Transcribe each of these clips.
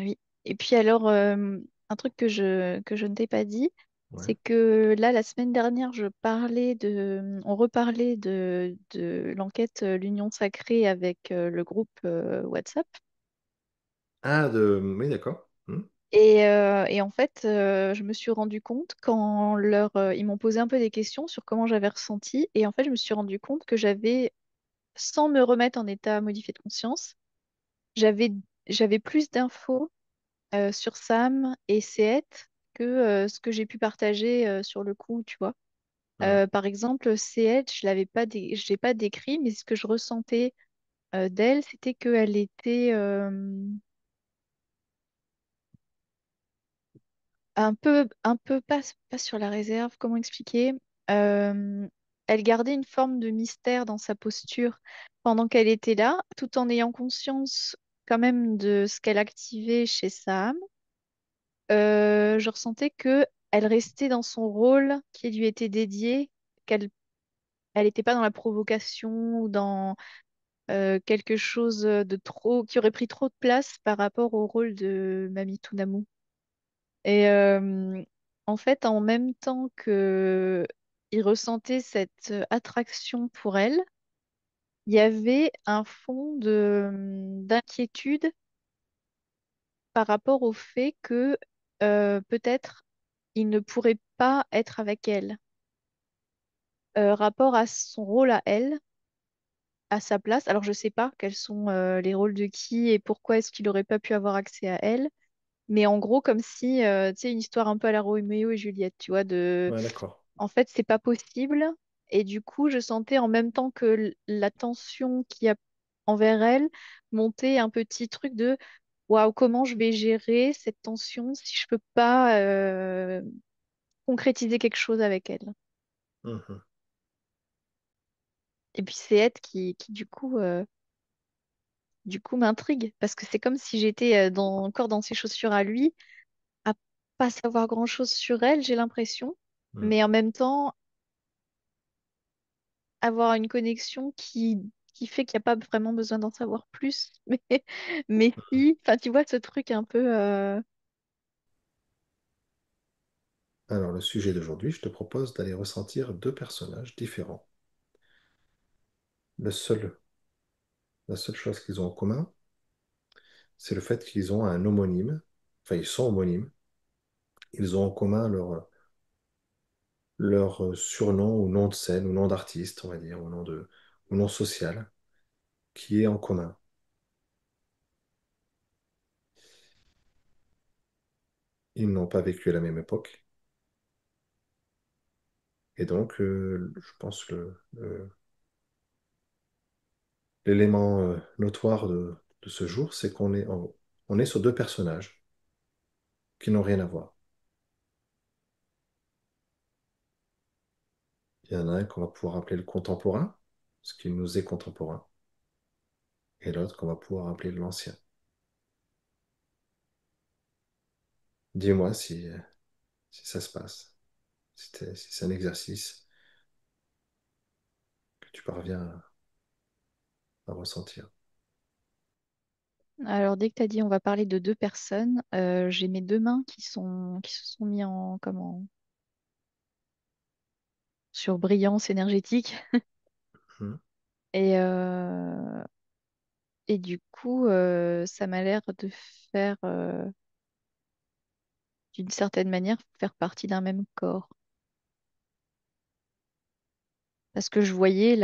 oui. Et puis alors, un truc que je ne t'ai pas dit, Ouais. c'est que là, la semaine dernière, on reparlait de l'enquête L'Union Sacrée avec le groupe WhatsApp. Ah, oui, d'accord. Et en fait, je me suis rendu compte ils m'ont posé un peu des questions sur comment j'avais ressenti. Et en fait, je me suis rendu compte que sans me remettre en état modifié de conscience, j'avais, j'avais plus d'infos sur Sam et Seet que ce que j'ai pu partager sur le coup, tu vois. Mhm. Par exemple, Seet, je l'ai pas décrit, mais ce que je ressentais d'elle, c'était qu'elle était un peu pas sur la réserve, comment expliquer? Euh, Elle gardait une forme de mystère dans sa posture pendant qu'elle était là, tout en ayant conscience quand même de ce qu'elle activait chez Sam. Je ressentais que elle restait dans son rôle qui lui était dédié, elle n'était pas dans la provocation ou dans quelque chose de trop qui aurait pris trop de place par rapport au rôle de Mamie Tunamu. Et en fait, en même temps que il ressentait cette attraction pour elle, il y avait un fond d'inquiétude par rapport au fait que peut-être il ne pourrait pas être avec elle. Rapport à son rôle à elle, à sa place. Alors, je sais pas quels sont les rôles de qui et pourquoi est-ce qu'il n'aurait pas pu avoir accès à elle. Mais en gros, comme si, tu sais, une histoire un peu à la Roméo et Juliette, tu vois, Ouais, d'accord. en fait, c'est pas possible. Et du coup, je sentais en même temps que la tension qu'il y a envers elle monter un petit truc de waouh, comment je vais gérer cette tension si je peux pas concrétiser quelque chose avec elle. Mhm. Et puis c'est Ed qui du coup m'intrigue parce que c'est comme si j'étais encore dans ses chaussures à lui, à pas savoir grand-chose sur elle, j'ai l'impression, Mhm. mais en même temps avoir une connexion qui fait qu'il n'y a pas vraiment besoin d'en savoir plus. Mais si, enfin tu vois ce truc un peu Alors, le sujet d'aujourd'hui, je te propose d'aller ressentir deux personnages différents. Le seul, la seule chose qu'ils ont en commun, c'est le fait qu'ils ont un homonyme. Enfin, ils sont homonymes. Ils ont en commun leur surnom ou nom de scène ou nom d'artiste, on va dire, ou nom social, qui est en commun. Ils n'ont pas vécu à la même époque. Et donc, je pense l'élément notoire de ce jour, c'est on est sur deux personnages qui n'ont rien à voir. Il y en a un qu'on va pouvoir appeler le contemporain, ce qui nous est contemporain, et l'autre qu'on va pouvoir appeler l'ancien. Dis-moi si ça se passe, si c'est un exercice que tu parviens à ressentir. alors dès que tu as dit on va parler de deux personnes, j'ai mes deux mains qui se sont mis en comment sur brillance énergétique Mhm. et et du coup ça m'a l'air de faire d'une certaine manière faire partie d'un même corps. Parce que je voyais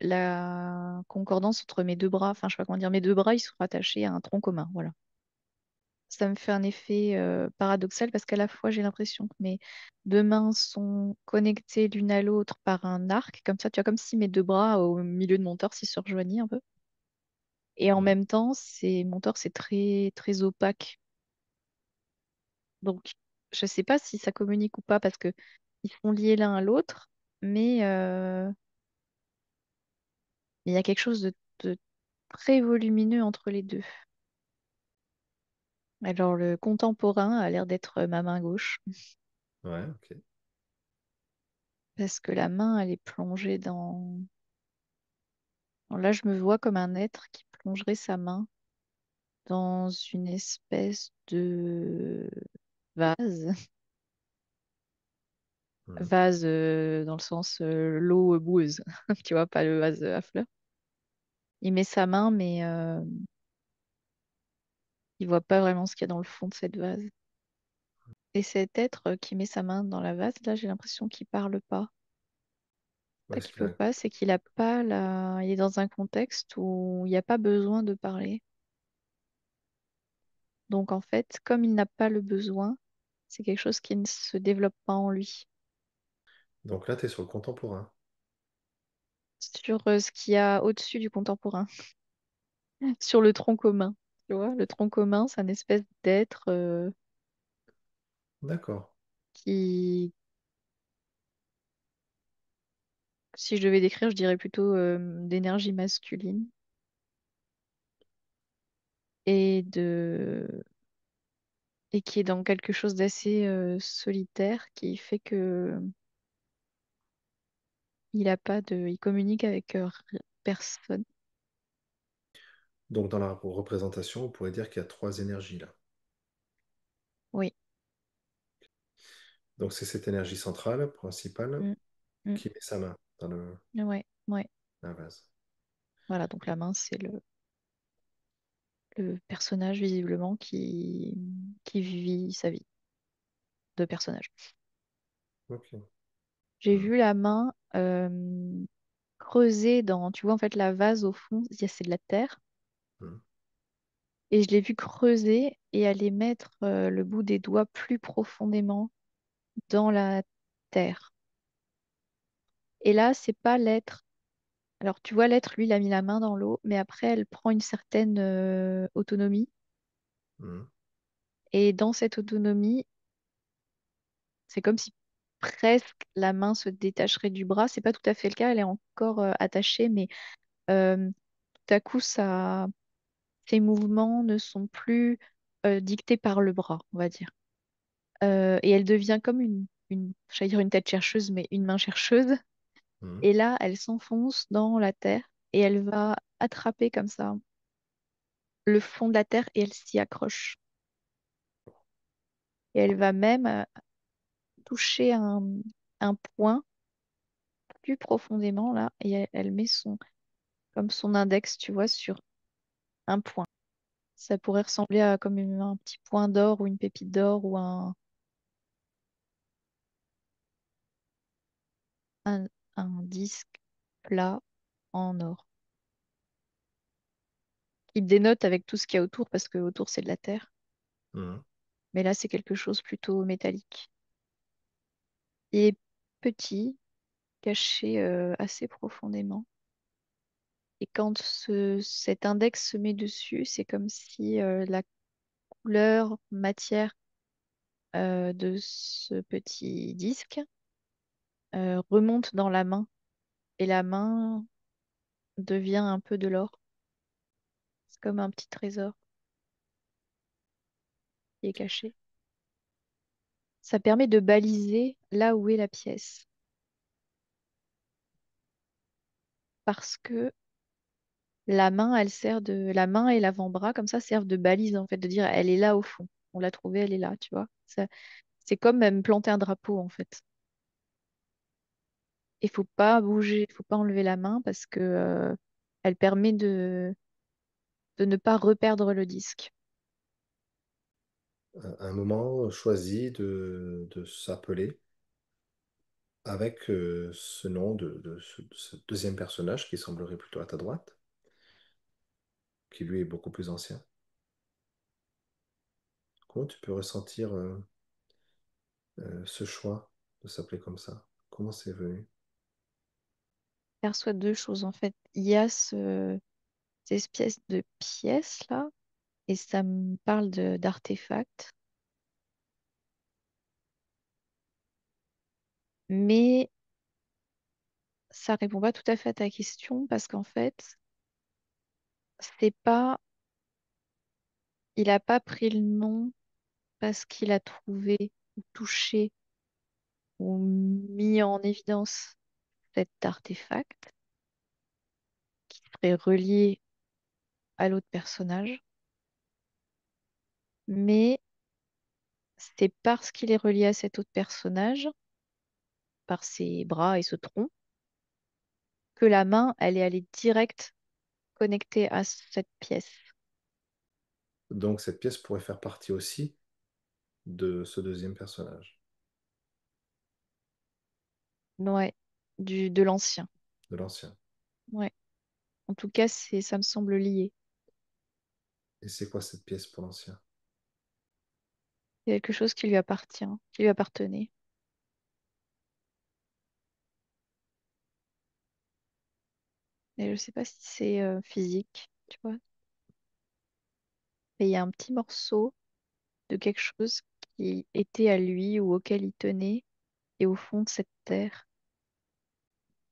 la concordance entre mes deux bras. Enfin, je sais pas comment dire, mes deux bras, ils sont rattachés à un tronc commun. Voilà. Ça me fait un effet paradoxal parce qu'à la fois, j'ai l'impression que mes deux mains sont connectées l'une à l'autre par un arc, comme ça, tu vois, comme si mes deux bras au milieu de mon torse, ils se rejoignaient un peu. Et en Mhm. même temps, mon torse est très, très opaque. Donc, je sais pas si ça communique ou pas parce que ils sont liés l'un à l'autre, mais il y a quelque chose de très volumineux entre les deux. Alors, le contemporain a l'air d'être ma main gauche, Ouais, ok. parce que la main, elle est plongée dans... Alors là, je me vois comme un être qui plongerait sa main. dans une espèce de vase. Mhm. Vase dans le sens l'eau boueuse, tu vois, pas le vase à fleurs. Il met sa main, mais il voit pas vraiment ce qu'il y a dans le fond de cette vase. Et cet être qui met sa main dans la vase, là, j'ai l'impression qu'il parle pas. Pas Parce qu'il qu'il peut a... pas, c'est qu'il a pas la... Il est dans un contexte où il n'y a pas besoin de parler. Donc en fait, comme il n'a pas le besoin, c'est quelque chose qui ne se développe pas en lui. Donc là, tu es sur le contemporain. Sur ce qu'il y a au-dessus du contemporain, sur le tronc commun. Tu vois, le tronc commun, c'est un espèce d'être D'accord. qui, si je devais décrire, je dirais plutôt d'énergie masculine et de et qui est dans quelque chose d'assez solitaire, qui fait que il communique avec personne. Donc dans la représentation, on pourrait dire qu'il y a trois énergies là. Oui. Donc c'est cette énergie centrale, principale, Mm, mm. qui met sa main dans Ouais, ouais. la vase. Voilà, donc la main, c'est le personnage visiblement qui vit sa vie de personnage. Ok. J'ai Mhm. vu la main creuser dans, tu vois, en fait, la vase au fond, c'est de la terre. Mhm. Et je l'ai vu creuser et aller mettre le bout des doigts plus profondément dans la terre. Et là, c'est pas l'être. Alors, tu vois, l'être, lui, il a mis la main dans l'eau, mais après, elle prend une certaine autonomie. Mhm. Et dans cette autonomie, c'est comme si presque la main se détacherait du bras. C'est pas tout à fait le cas, elle est encore attachée, mais euh, tout à coup, ses mouvements ne sont plus dictés par le bras, on va dire. Et elle devient comme j'allais dire une tête chercheuse, mais une main chercheuse. Mhm. Et là, elle s'enfonce dans la terre et elle va attraper comme ça le fond de la terre et elle s'y accroche. Et elle va même toucher un point plus profondément là et elle met comme son index, tu vois, sur un point. Ça pourrait ressembler à comme un petit point d'or ou une pépite d'or ou un, un disque plat en or. Il dénote avec tout ce qu'il y a autour parce que autour c'est de la terre. Mhm. Mais là c'est quelque chose plutôt métallique. Il est petit, caché assez profondément. Et quand cet index se met dessus, c'est comme si la couleur matière de ce petit disque remonte dans la main et la main devient un peu de l'or. C'est comme un petit trésor qui est caché. Ça permet de baliser là où est la pièce. Parce que la main et l'avant-bras comme ça servent de balise en fait, de dire elle est là au fond. On l'a trouvée, elle est là, tu vois. C'est comme même planter un drapeau en fait. Il faut pas bouger, il faut pas enlever la main parce que elle permet de ne pas reperdre le disque. Un moment choisi de s'appeler avec ce nom de ce deuxième personnage qui semblerait plutôt à ta droite, qui lui est beaucoup plus ancien. Comment tu peux ressentir ce choix de s'appeler comme ça? Comment c'est venu? Je perçois deux choses en fait. Il y a cette espèce de pièce là et ça me parle d'artefacts, mais ça répond pas tout à fait à ta question parce qu'en fait, c'est pas, il a pas pris le nom parce qu'il a trouvé ou touché ou mis en évidence cet artefact qui serait relié à l'autre personnage. mais c'est parce qu'il est relié à cet autre personnage, par ses bras et ce tronc, que la main, elle est allée direct connectée à cette pièce. Donc cette pièce pourrait faire partie aussi de ce deuxième personnage, Ouais, de l'ancien. de l'ancien. Ouais. En tout cas, ça me semble lié. Et c'est quoi cette pièce pour l'ancien? C'est quelque chose qui lui appartient, qui lui appartenait. Et je sais pas si c'est physique, tu vois. Mais il y a un petit morceau de quelque chose qui était à lui ou auquel il tenait et au fond de cette terre.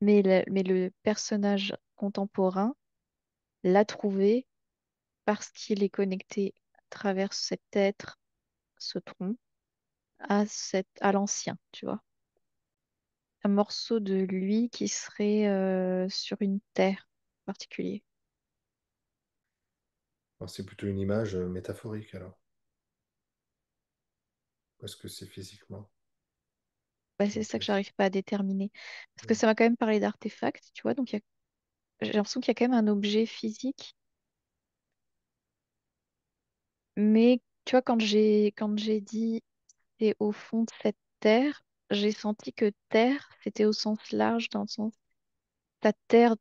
Mais le personnage contemporain l'a trouvé parce qu'il est connecté à travers cet être, ce tronc, à l'ancien, tu vois. Un morceau de lui qui serait sur une terre particulière. Alors, c'est plutôt une image métaphorique alors. Parce que c'est physiquement Bah, une c'est ça que pièce. j'arrive pas à déterminer. Parce que Hmm. ça m'a quand même parlé d'artefacts, tu vois. Donc j'ai l'impression qu'il y a quand même un objet physique. Mais tu vois, quand j'ai dit c'est au fond de cette terre, j'ai senti que terre, c'était au sens large, dans le sens ta terre,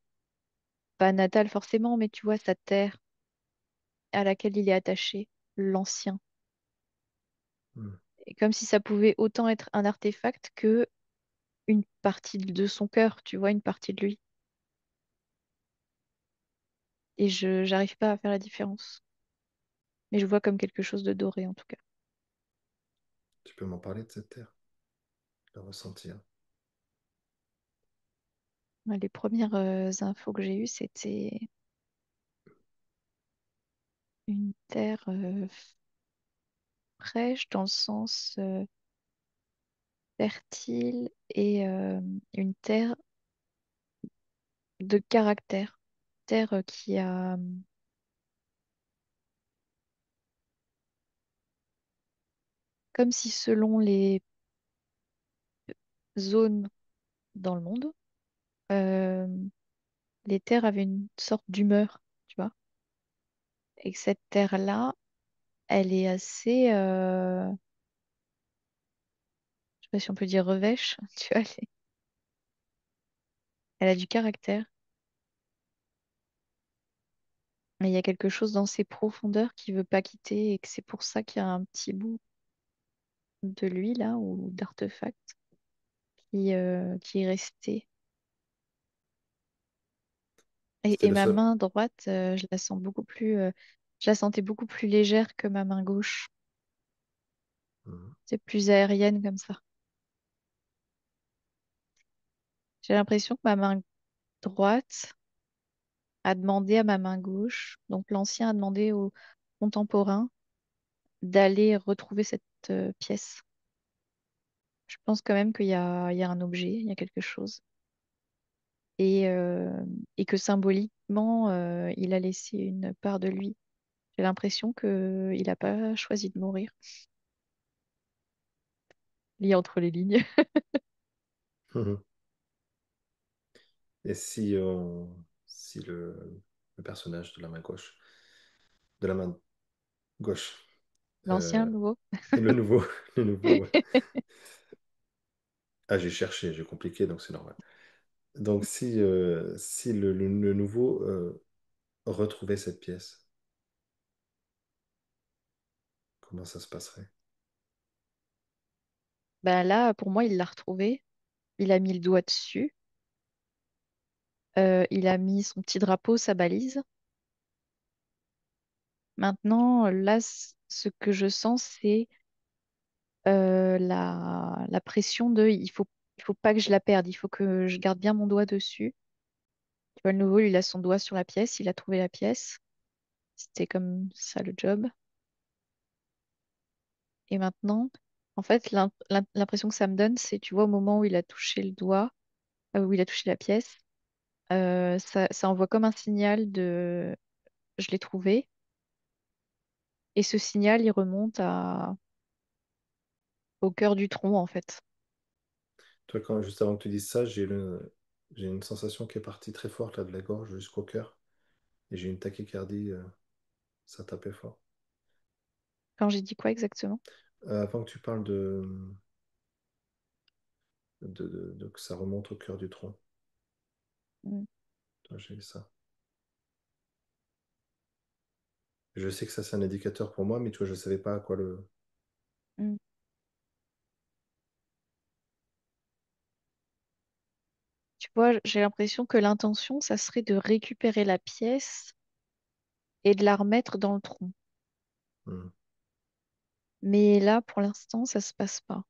pas natale forcément, mais tu vois, sa terre à laquelle il est attaché, l'ancien. Hmm. Et comme si ça pouvait autant être un artefact que une partie de son cœur, tu vois, une partie de lui. Et j'arrive pas à faire la différence. Mais je vois comme quelque chose de doré en tout cas. Tu peux m'en parler de cette terre, la ressentir. Ouais, les premières infos que j'ai eues, c'était une terre fraîche dans le sens fertile et une terre de caractère. Terre qui a comme si selon les zones dans le monde, euh, les terres avaient une sorte d'humeur, tu vois. Et que cette terre-là, elle est assez, je sais pas si on peut dire revêche, tu vois, elle a du caractère. Mais il y a quelque chose dans ses profondeurs qui veut pas quitter et que c'est pour ça qu'il y a un petit bout de lui là ou d'artefact qui est resté. C'était Et le ma seul. main droite, je la sens beaucoup plus, je la sentais beaucoup plus légère que ma main gauche. Hmm. C'est plus aérienne comme ça. J'ai l'impression que ma main droite a demandé à ma main gauche, donc l'ancien a demandé au contemporain d'aller retrouver cette pièce. Je pense quand même il y a un objet, il y a quelque chose. Et, euh, et que symboliquement, il a laissé une part de lui. J'ai l'impression qu'il n'a pas choisi de mourir. Lié entre les lignes. Mhm. Et si le personnage de la main gauche, de la main gauche, L'ancien, euh, le nouveau. et le nouveau, le nouveau, ouais. Ah, j'ai cherché, j'ai compliqué, donc c'est normal. Donc si le nouveau retrouvait cette pièce, comment ça se passerait? Ben là, pour moi, il l'a retrouvé. Il a mis le doigt dessus. Il a mis son petit drapeau, sa balise. Maintenant, là, ce que je sens, c'est la pression de il faut pas que je la perde. Il faut que je garde bien mon doigt dessus. Tu vois, le nouveau, lui, il a son doigt sur la pièce. Il a trouvé la pièce. C'était comme ça le job. Et maintenant, en fait, l'impression que ça me donne, c'est, tu vois, au moment où il a touché le doigt, où il a touché la pièce, ça envoie comme un signal de je l'ai trouvé. Et ce signal, il remonte au cœur du tronc, en fait. Toi, juste avant que tu dises ça, j'ai une sensation qui est partie très forte là, de la gorge jusqu'au cœur. Et j'ai une tachycardie, ça tapait fort. Quand j'ai dit quoi exactement? Avant que tu parles de que ça remonte au cœur du tronc, Mm, toi, j'ai eu ça. Je sais que ça, c'est un indicateur pour moi, mais tu vois, je ne savais pas à quoi le. mm. Tu vois, j'ai l'impression que l'intention, ça serait de récupérer la pièce et de la remettre dans le tronc. Hmm. Mais là, pour l'instant, ça se passe pas.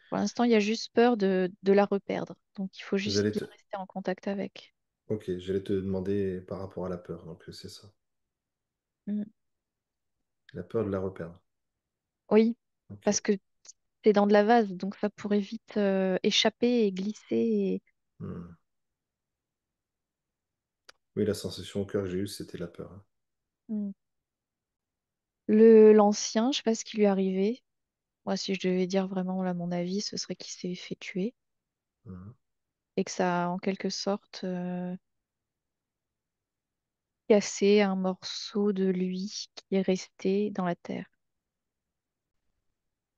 Pour l'instant, il y a juste peur de la reperdre. Donc, il faut juste J'allais bien te. rester en contact avec. Ok, j'allais te demander par rapport à la peur, donc c'est ça. Mm. La peur de la reperdre. Oui, Ok. parce que c'est dans de la vase, donc ça pourrait vite échapper et glisser. Hmm. Oui, la sensation au cœur que j'ai eue, c'était la peur, hein. Mm. L'ancien, je sais pas ce qui lui est arrivé. Moi, si je devais dire vraiment là mon avis, ce serait qu'il s'est fait tuer Hmm. et que ça a en quelque sorte cassé un morceau de lui qui est resté dans la terre.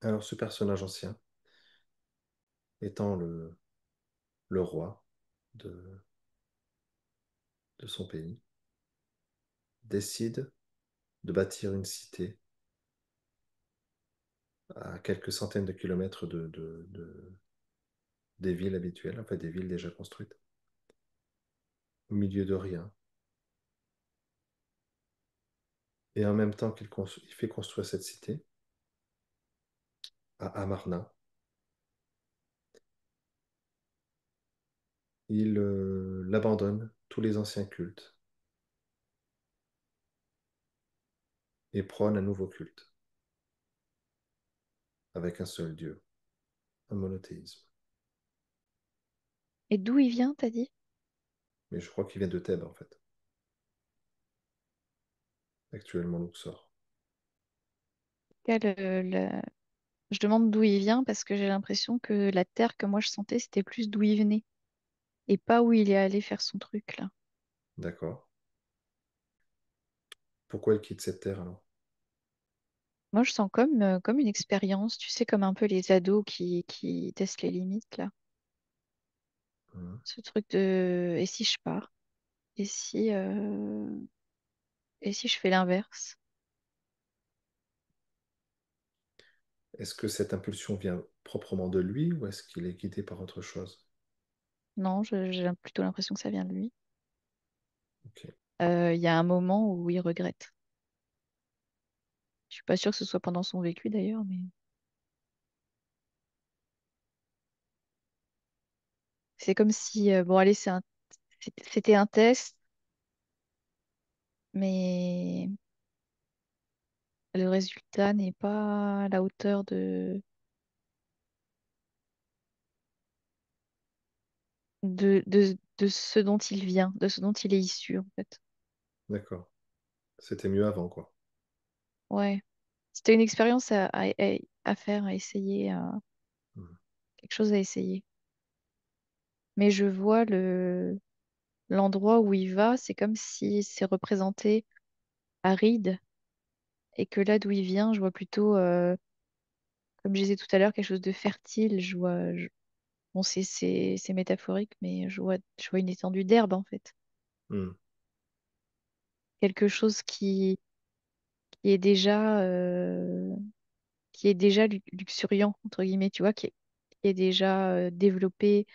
Alors, ce personnage ancien, étant le roi de, de son pays, décide de bâtir une cité à quelques centaines de kilomètres des villes habituelles, enfin des villes déjà construites, au milieu de rien. Et en même temps il fait construire cette cité, à Amarna, il abandonne tous les anciens cultes et prône un nouveau culte, avec un seul Dieu, un monothéisme. Et d'où il vient, t'as dit? Mais je crois qu'il vient de Thèbes, en fait, actuellement Luxor. Quel, je demande d'où il vient parce que j'ai l'impression que la terre que moi je sentais, c'était plus d'où il venait et pas où il est allé faire son truc là. D'accord. Pourquoi il quitte cette terre alors? Moi, je sens comme une expérience, tu sais, comme un peu les ados qui testent les limites là. Mhm. Ce truc de et si je pars? Et si, et si je fais l'inverse? Est-ce que cette impulsion vient proprement de lui ou est-ce qu'il est guidé par autre chose? Non, j'ai plutôt l'impression que ça vient de lui. Ok. Il y a un moment où il regrette. Je suis pas sûre que ce soit pendant son vécu d'ailleurs, mais c'est comme si, bon, allez, c'était un test, mais le résultat n'est pas à la hauteur de ce dont il vient, de ce dont il est issu, en fait. D'accord. C'était mieux avant, quoi. Ouais. C'était une expérience à faire, à essayer, Mhm. quelque chose à essayer. Mais je vois l'endroit où il va, c'est comme si c'est représenté aride et que là d'où il vient, je vois plutôt, comme je disais tout à l'heure, quelque chose de fertile. Bon, c'est métaphorique, mais je vois une étendue d'herbe en fait. Mhm. Quelque chose qui est déjà, qui est déjà luxuriant, entre guillemets, tu vois, qui est déjà développé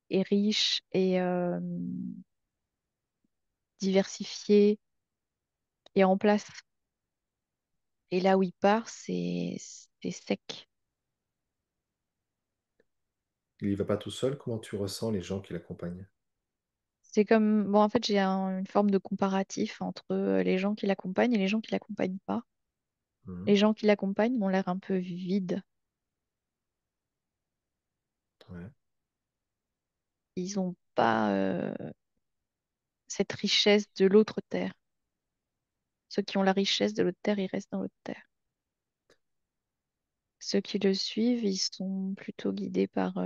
et riche et diversifié et en place. Et là où il part, c'est sec. Il y va pas tout seul, comment tu ressens les gens qui l'accompagnent? C'est comme, bon, en fait, j'ai une forme de comparatif entre les gens qui l'accompagnent et les gens qui l'accompagnent pas. Mhm. Les gens qui l'accompagnent m'ont l'air un peu vides. Ouais. Ils n'ont pas cette richesse de l'autre terre. Ceux qui ont la richesse de l'autre terre, ils restent dans l'autre terre. Ceux qui le suivent, ils sont plutôt guidés par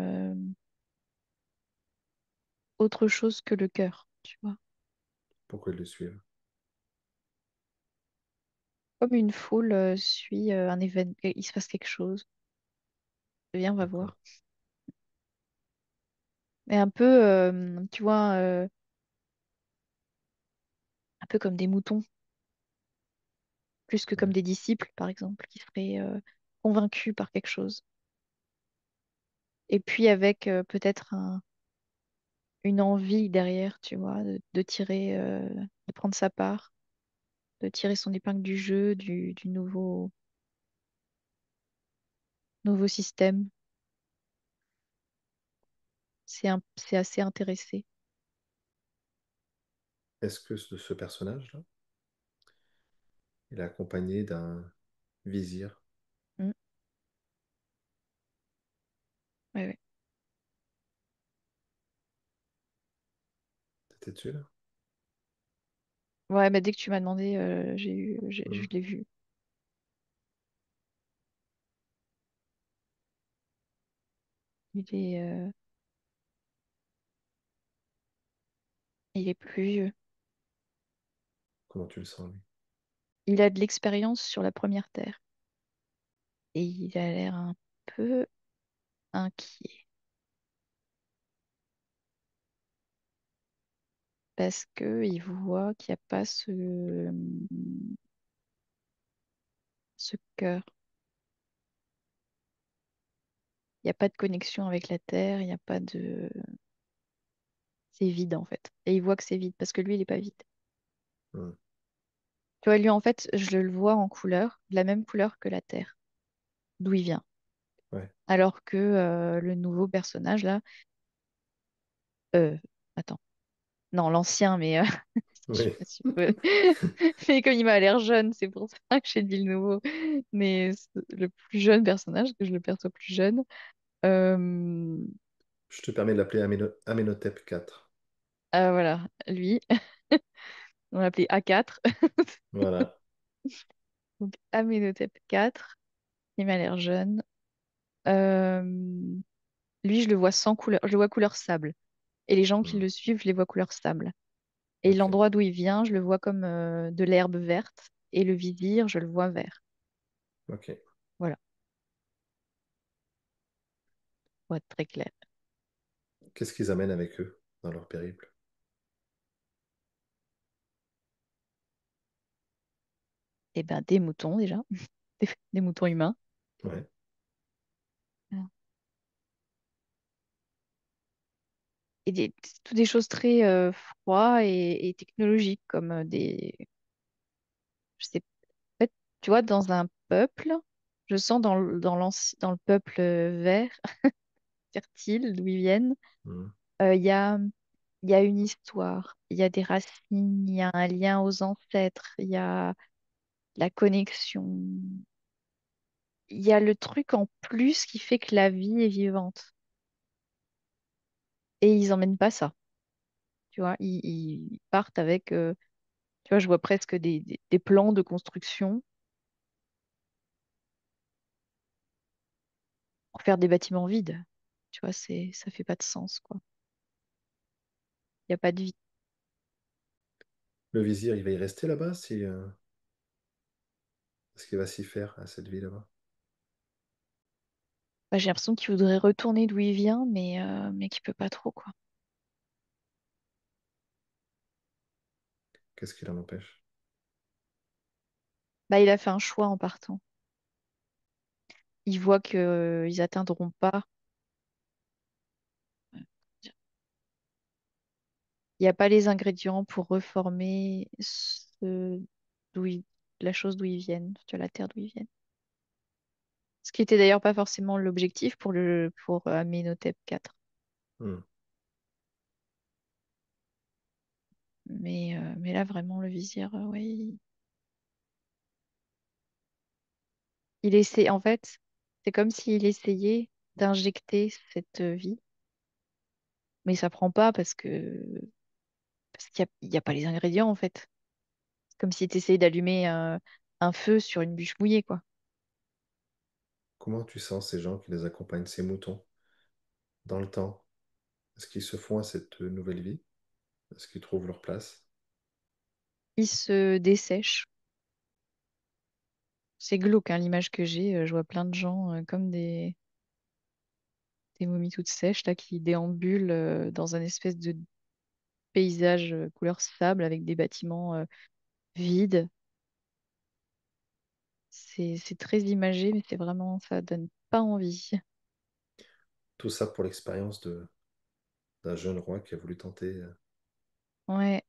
autre chose que le cœur, tu vois. Pourquoi ils le suivent? Comme une foule suit un événement, il se passe quelque chose. Viens, on va D'accord. voir. Mais un peu, tu vois, un peu comme des moutons, plus que comme Ouais. des disciples, par exemple, qui seraient convaincus par quelque chose. Et puis avec peut-être une envie derrière, tu vois, de tirer, de prendre sa part, de tirer son épingle du jeu, du nouveau système. C'est assez intéressé. Est-ce que ce personnage-là, il est accompagné d'un vizir? Mm. Ouais, ouais. T'étais dessus là? Ouais, bah, dès que tu m'as demandé, je Hmm. l'ai vu. Il est, euh, il est plus vieux. Comment tu le sens, lui? Il a de l'expérience sur la première terre. Et il a l'air un peu inquiet. Parce que il voit qu'il n'y a pas ce cœur. Il n'y a pas de connexion avec la terre. Il n'y a pas de. C'est vide en fait. Et il voit que c'est vide parce que lui, il n'est pas vide. Hmm. Tu vois, lui, en fait, je le vois en couleur, de la même couleur que la terre, d'où il vient. Ouais. Alors que le nouveau personnage là, euh, attends, non, l'ancien, mais je sais Oui. pas si je peux. Mais comme il m'a l'air jeune, c'est pour ça que j'ai dit le nouveau. Mais le plus jeune personnage, que je le perçois plus jeune. euh, Je te permets de l'appeler Amenhotep IV. voilà, lui, on l'appelait A4. Voilà. Donc Amenhotep 4, il m'a l'air jeune. Euh, Lui, je le vois sans couleur, je le vois couleur sable. Et les gens qui Hmm. le suivent, je les vois couleur sable. Et Ok. l'endroit d'où il vient, je le vois comme de l'herbe verte. Et le vizir, je le vois vert. Ok. Voilà, pour être très clair. Qu'est-ce qu'ils amènent avec eux dans leur périple? Et ben des moutons déjà, des moutons humains. Ouais. Et toutes des choses très froides et technologiques, comme je sais, en fait, tu vois, dans un peuple, je sens dans le peuple vert, fertile, d'où ils viennent, Hmm. il y a, il y a une histoire, il y a des racines, il y a un lien aux ancêtres, il y a la connexion, il y a le truc en plus qui fait que la vie est vivante. Et ils emmènent pas ça, tu vois, ils partent avec, tu vois, je vois presque des plans de construction pour faire des bâtiments vides. Tu vois, ça fait pas de sens, quoi. Il n'y a pas de vie. Le vizir, il va y rester là-bas si, ce qu'il va s'y faire à cette vie là-bas? Bah, j'ai l'impression qu'il voudrait retourner d'où il vient, mais qu'il peut pas trop, quoi. Qu'est-ce qui l'en empêche? Bah, il a fait un choix en partant. Il voit que, ils atteindront pas. Il n'y a pas les ingrédients pour reformer d'où ils- la chose d'où ils viennent, tu vois, la terre d'où ils viennent. Ce qui était d'ailleurs pas forcément l'objectif pour Amenhotep 4. Hmm. Mais là, vraiment, le vizir, ouais, il essaie, en fait, c'est comme s'il essayait d'injecter cette vie, mais ça prend pas parce qu'il y a pas les ingrédients, en fait. Comme si tu essayais d'allumer un feu sur une bûche mouillée, quoi. Comment tu sens ces gens qui les accompagnent, ces moutons, dans le temps? Est-ce qu'ils se font à cette nouvelle vie? Est-ce qu'ils trouvent leur place? Ils se dessèchent. C'est glauque, hein, l'image que j'ai. Je vois plein de gens comme des momies toutes sèches là, qui déambulent dans un espèce de paysage couleur sable avec des bâtiments vides. C'est très imagé, mais c'est vraiment, ça donne pas envie. Tout ça pour l'expérience d'un jeune roi qui a voulu tenter Ouais,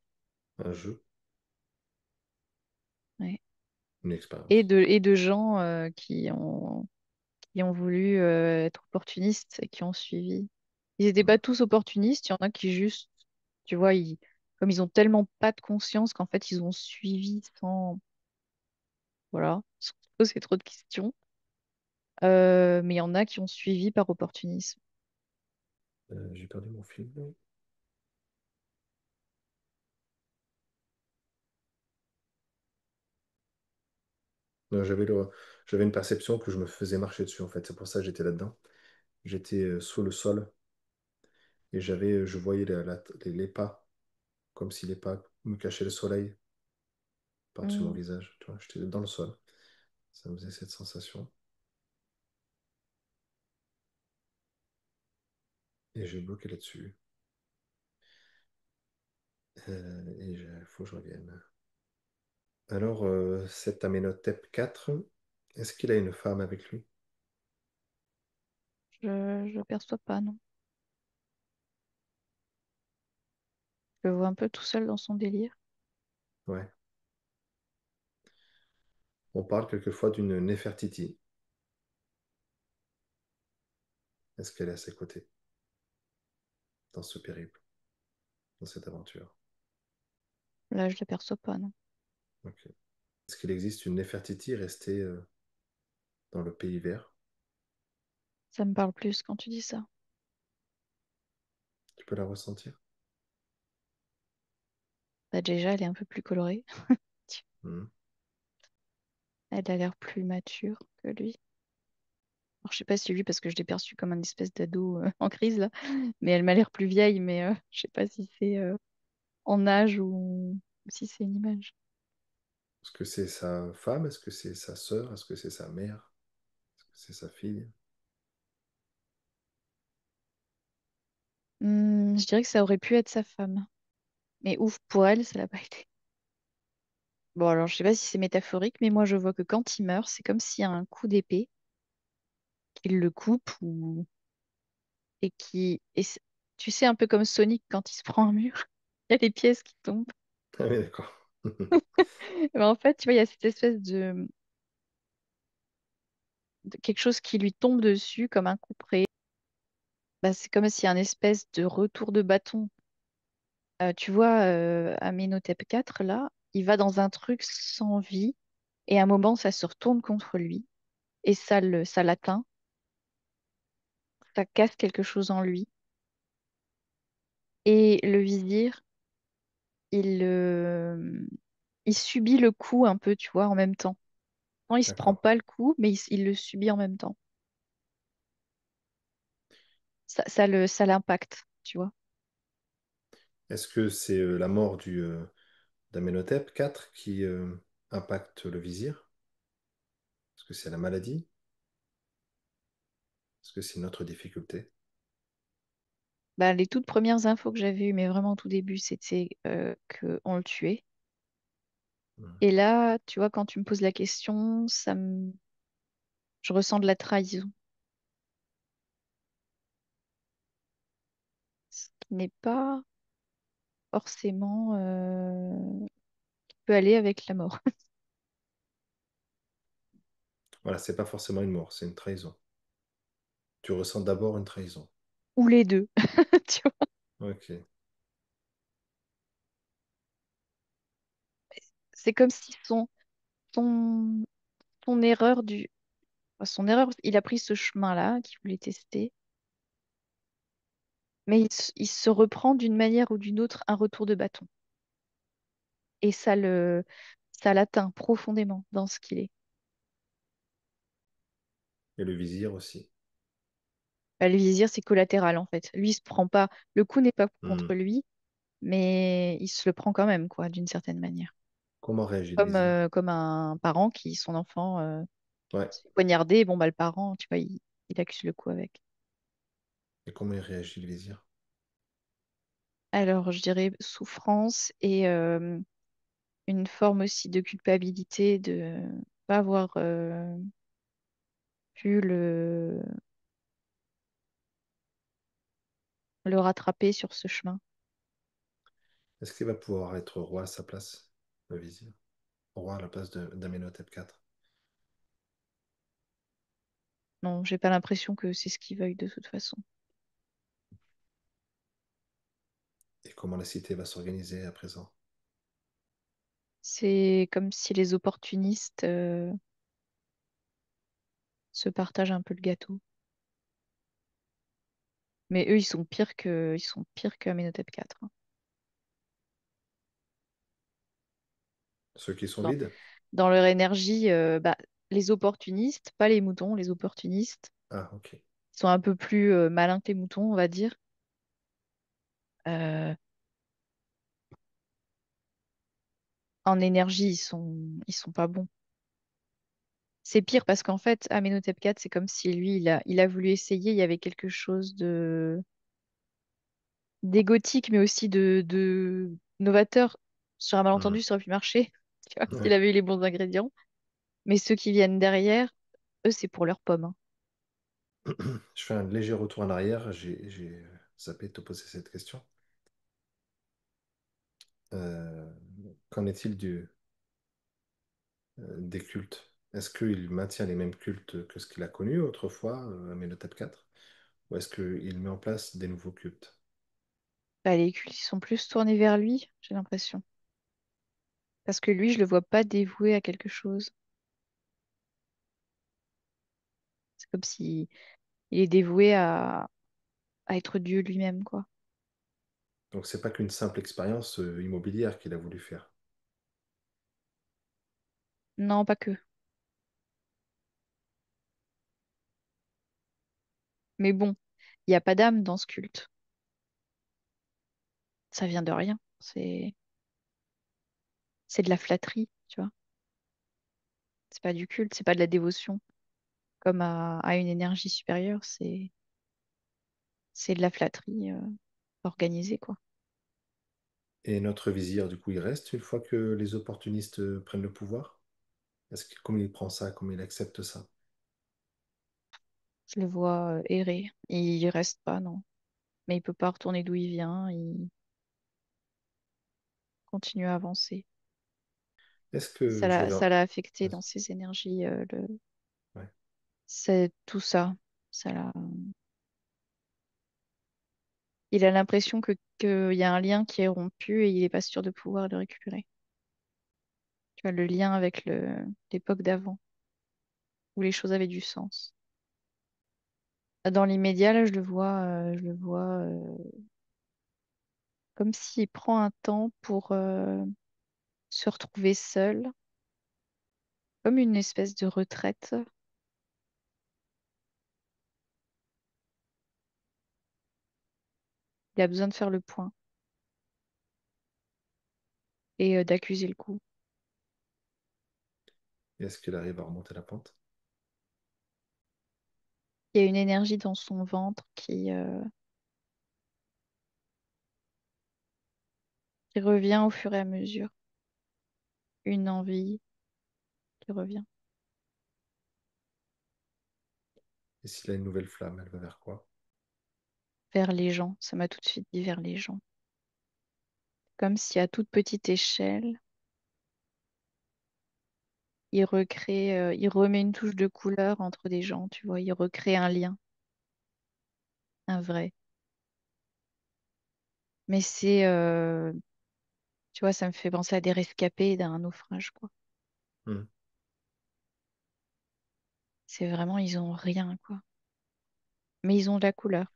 un jeu, ouais. une expérience. Et de gens qui ont voulu être opportunistes et qui ont suivi. Ils n'étaient Hmm. pas tous opportunistes, il y en a qui juste, tu vois, comme ils ont tellement pas de conscience qu'en fait ils ont suivi sans, voilà, sans se poser trop de questions. Mais il y en a qui ont suivi par opportunisme. J'ai perdu mon fil. Non, j'avais une perception que je me faisais marcher dessus, en fait. C'est pour ça que j'étais là-dedans. J'étais sous le sol et je voyais les pas, comme si les pas me cachaient le soleil par-dessus mon Hmm. visage. Tu vois, j'étais dans le sol. Ça me faisait cette sensation. Et j'ai bloqué là-dessus. Il faut que je revienne. Alors, cet Amenhotep IV, est-ce qu'il a une femme avec lui? Je perçois pas, non. Je le vois un peu tout seul dans son délire. Ouais. On parle quelquefois d'une Néfertiti. Est-ce qu'elle est à ses côtés dans ce périple, dans cette aventure? Là, je le perçois pas, non. Ok. Est-ce qu'il existe une Néfertiti restée dans le pays vert? Ça me parle plus quand tu dis ça. Tu peux la ressentir? Bah, déjà, elle est un peu plus colorée. Hmm. Elle a l'air plus mature que lui. Alors, je sais pas si lui, parce que je l'ai perçu comme un espèce d'ado en crise, là. Mais elle m'a l'air plus vieille, mais je sais pas si c'est en âge ou si c'est une image. Est-ce que c'est sa femme? Est-ce que c'est sa sœur? Est-ce que c'est sa mère? Est-ce que c'est sa fille? Je dirais que ça aurait pu être sa femme. Mais ouf, pour elle, ça l'a pas été. Bon, alors, je sais pas si c'est métaphorique, mais moi, je vois que quand il meurt, c'est comme s'il y a un coup d'épée qui le coupe ou et qui. Tu sais, un peu comme Sonic quand il se prend un mur, il y a des pièces qui tombent. Ah oui, d'accord. Mais en fait, tu vois, il y a cette espèce de quelque chose qui lui tombe dessus comme un couperet. Bah, c'est comme s'il y a un espèce de retour de bâton. Tu vois, Amenhotep IV, là, il va dans un truc sans vie et à un moment, ça se retourne contre lui et ça l'atteint, ça casse quelque chose en lui. Et le vizir, il, euh, il subit le coup un peu, tu vois, en même temps. Non, il se prend D'accord. pas le coup, mais il le subit en même temps. Ça l'impacte, tu vois. Est-ce que c'est la mort d'Amenhotep IV qui impacte le vizir? Est-ce que c'est la maladie? Est-ce que c'est une autre difficulté? Bah, les toutes premières infos que j'avais eues, mais vraiment au tout début, c'était qu'on le tuait. Hmm. Et là, tu vois, quand tu me poses la question, je ressens de la trahison, ce qui n'est pas forcément qui peut aller avec la mort. Voilà, c'est pas forcément une mort, c'est une trahison. Tu ressens d'abord une trahison. Ou les deux. Tu vois. Ok. C'est comme si son, son erreur enfin, son erreur, il a pris ce chemin-là qu'il voulait tester, mais il se reprend d'une manière ou d'une autre un retour de bâton. Et Ça l'atteint profondément dans ce qu'il est. Et le vizir aussi. Bah, le vizir, c'est collatéral en fait. Lui, il se prend pas. Le coup n'est pas Hmm. contre lui, mais il se le prend quand même, quoi, d'une certaine manière. Comment réagit le vizir? Comme un parent qui, son enfant, Ouais. se fait poignarder. Bon, bah, le parent, tu vois, il accuse le coup avec. Et comment il réagit le vizir? Alors, je dirais souffrance et une forme aussi de culpabilité de pas avoir pu le rattraper sur ce chemin. Est-ce qu'il va pouvoir être roi à sa place, le vizir? Roi à la place d'Amenhotep IV. Non, j'ai pas l'impression que c'est ce qu'il veuille de toute façon. Et comment la cité va s'organiser à présent? C'est comme si les opportunistes se partagent un peu le gâteau. Mais eux, ils sont pires que Amenhotep IV, hein. Ceux qui sont Dans, vides? dans leur énergie, bah, les opportunistes, pas les moutons, les opportunistes, Ah, ok. ils sont un peu plus malins que les moutons, on va dire. Euh, En énergie, ils sont pas bons. C'est pire parce qu'en fait, Amenhotep IV, c'est comme si lui, il a voulu essayer, il y avait quelque chose de d'égotique, mais aussi de novateur. Sur un Hmm. malentendu, ça aurait pu marcher, tu vois, s'il Ouais. avait eu les bons ingrédients. Mais ceux qui viennent derrière, eux, c'est pour leurs pommes, hein. Je fais un léger retour en arrière. J'ai zappé de te poser cette question. Euh, Qu'en est-il des cultes? Est-ce qu'il maintient les mêmes cultes que ce qu'il a connu autrefois, Amenhotep IV? Ou est-ce qu'il met en place des nouveaux cultes? Bah, les cultes, ils sont plus tournés vers lui, j'ai l'impression. Parce que lui, je le vois pas dévoué à quelque chose. C'est comme si il est dévoué à être Dieu lui-même, quoi. Donc, c'est pas qu'une simple expérience immobilière qu'il a voulu faire. Non, pas que. Mais bon, il n'y a pas d'âme dans ce culte. Ça vient de rien. C'est de la flatterie, tu vois. C'est pas du culte, c'est pas de la dévotion comme à une énergie supérieure. C'est de la flatterie organisée, quoi. Et notre vizir, du coup, il reste une fois que les opportunistes prennent le pouvoir? Comment il prend ça, comment il accepte ça? Je le vois errer. Il reste pas, non. Mais il peut pas retourner d'où il vient. Il continue à avancer. Est-ce que je l'avais... Ça l'a affecté Vas-y. dans ses énergies. Ouais. C'est tout ça. Ça l'a. Il a l'impression qu'il y a un lien qui est rompu et il est pas sûr de pouvoir le récupérer. Tu vois, le lien avec l'époque d'avant, où les choses avaient du sens. Dans l'immédiat, là, je le vois comme s'il prend un temps pour se retrouver seul, comme une espèce de retraite. Il a besoin de faire le point et d'accuser le coup. Est-ce qu'il arrive à remonter la pente? Il y a une énergie dans son ventre qui revient au fur et à mesure. Une envie qui revient Et s'il a une nouvelle flamme, elle va vers quoi? vers les gens. Ça m'a tout de suite dit vers les gens. Comme si à toute petite échelle, il remet une touche de couleur entre des gens, tu vois. Il recrée un lien, un vrai. Mais tu vois, ça me fait penser à des rescapés d'un naufrage, quoi. Hmm. C'est vraiment, ils ont rien, quoi. Mais ils ont de la couleur.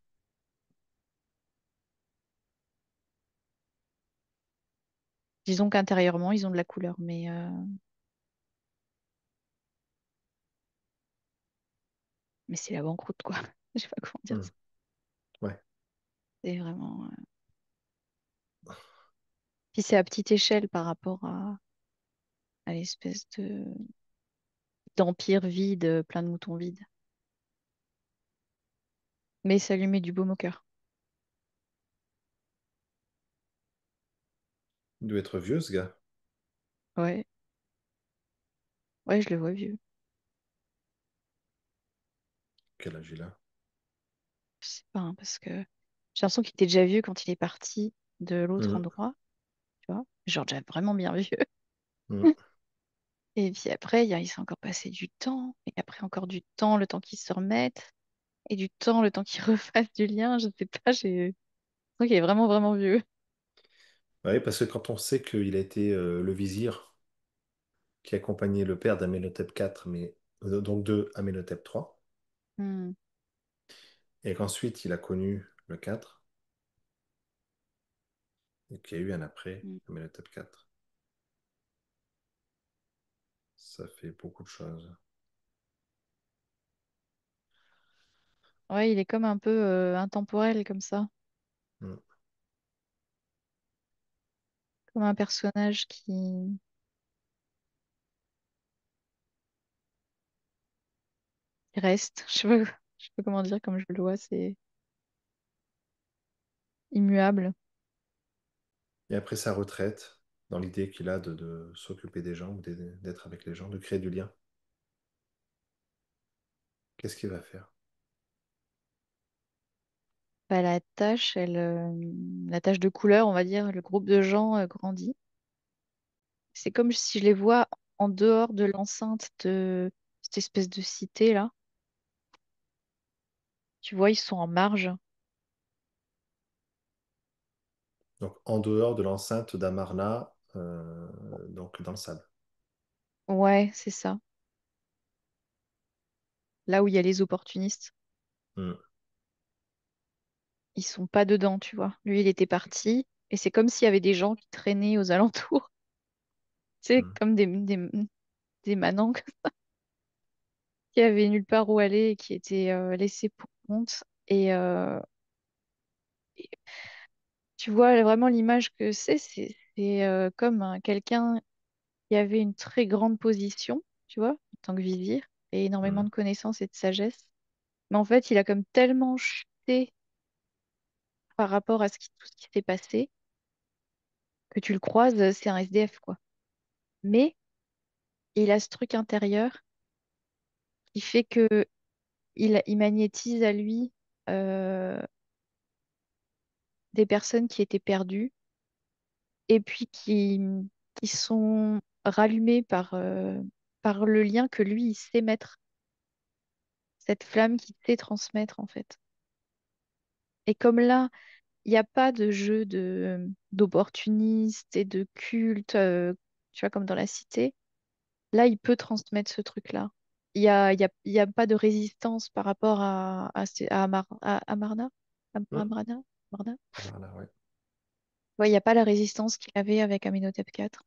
Disons qu'intérieurement, ils ont de la couleur, mais c'est la banqueroute, quoi. Je sais pas comment dire Hmm. ça. Ouais. C'est vraiment. Puis c'est à petite échelle par rapport à l'espèce de d'empire vide, plein de moutons vides. Mais ça lui met du baume au cœur. Il doit être vieux, ce gars. Ouais, ouais, je le vois vieux. Quel âge il a? Je sais pas, hein, parce que j'ai l'impression qu'il était déjà vieux quand il est parti de l'autre Hmm. endroit, tu vois. Genre déjà vraiment bien vieux. Hmm. Et puis après, il s'est encore passé du temps. Et après encore du temps, le temps qu'il se remette. Et du temps, le temps qu'il refasse du lien. Je sais pas, j'ai l'impression qu'il est vraiment, vraiment vieux. Oui, parce que quand on sait qu'il a été le vizir qui accompagnait le père d'Amenhotep IV, mais donc de Amenhotep III, Hmm, et qu'ensuite il a connu le 4, et qu'il y a eu un après hmm. Amenhotep IV. Ça fait beaucoup de choses. Ouais, il est comme un peu intemporel comme ça. Hmm. Comme un personnage qui reste. Je sais pas comment dire, comme je le vois, c'est immuable. Et après sa retraite, dans l'idée qu'il a de s'occuper des gens, ou d'être avec les gens, de créer du lien, qu'est-ce qu'il va faire? Bah, la tâche de couleur, on va dire, le groupe de gens grandit. C'est comme si je les vois en dehors de l'enceinte de cette espèce de cité-là. Tu vois, ils sont en marge. Donc en dehors de l'enceinte d'Amarna, donc dans le sable. Ouais, c'est ça. Là où il y a les opportunistes, Hmm. ils sont pas dedans, tu vois. Lui, il était parti, et c'est comme s'il y avait des gens qui traînaient aux alentours. Tu sais, Hmm. comme des manants qui avaient nulle part où aller et qui étaient laissés pour compte. Et tu vois vraiment l'image que c'est comme quelqu'un qui avait une très grande position, tu vois, en tant que vizir, et énormément Hmm. de connaissances et de sagesse. Mais en fait, il a comme tellement chuté par rapport à tout ce qui s'est passé que tu le croises, c'est un SDF, quoi. Mais il a ce truc intérieur qui fait que il magnétise à lui euh, des personnes qui étaient perdues et puis qui sont rallumées par le lien que lui, il sait mettre, cette flamme qu'il sait transmettre, en fait. Et comme là, il n'y a pas de jeu d'opportuniste et de culte, tu vois, comme dans la cité. Là, il peut transmettre ce truc-là. Il y a pas de résistance par rapport à Amarna. Hmm. Amarna? Amarna. Amarna, ouais. Ouais, il n'y a pas la résistance qu'il avait avec Amenhotep IV.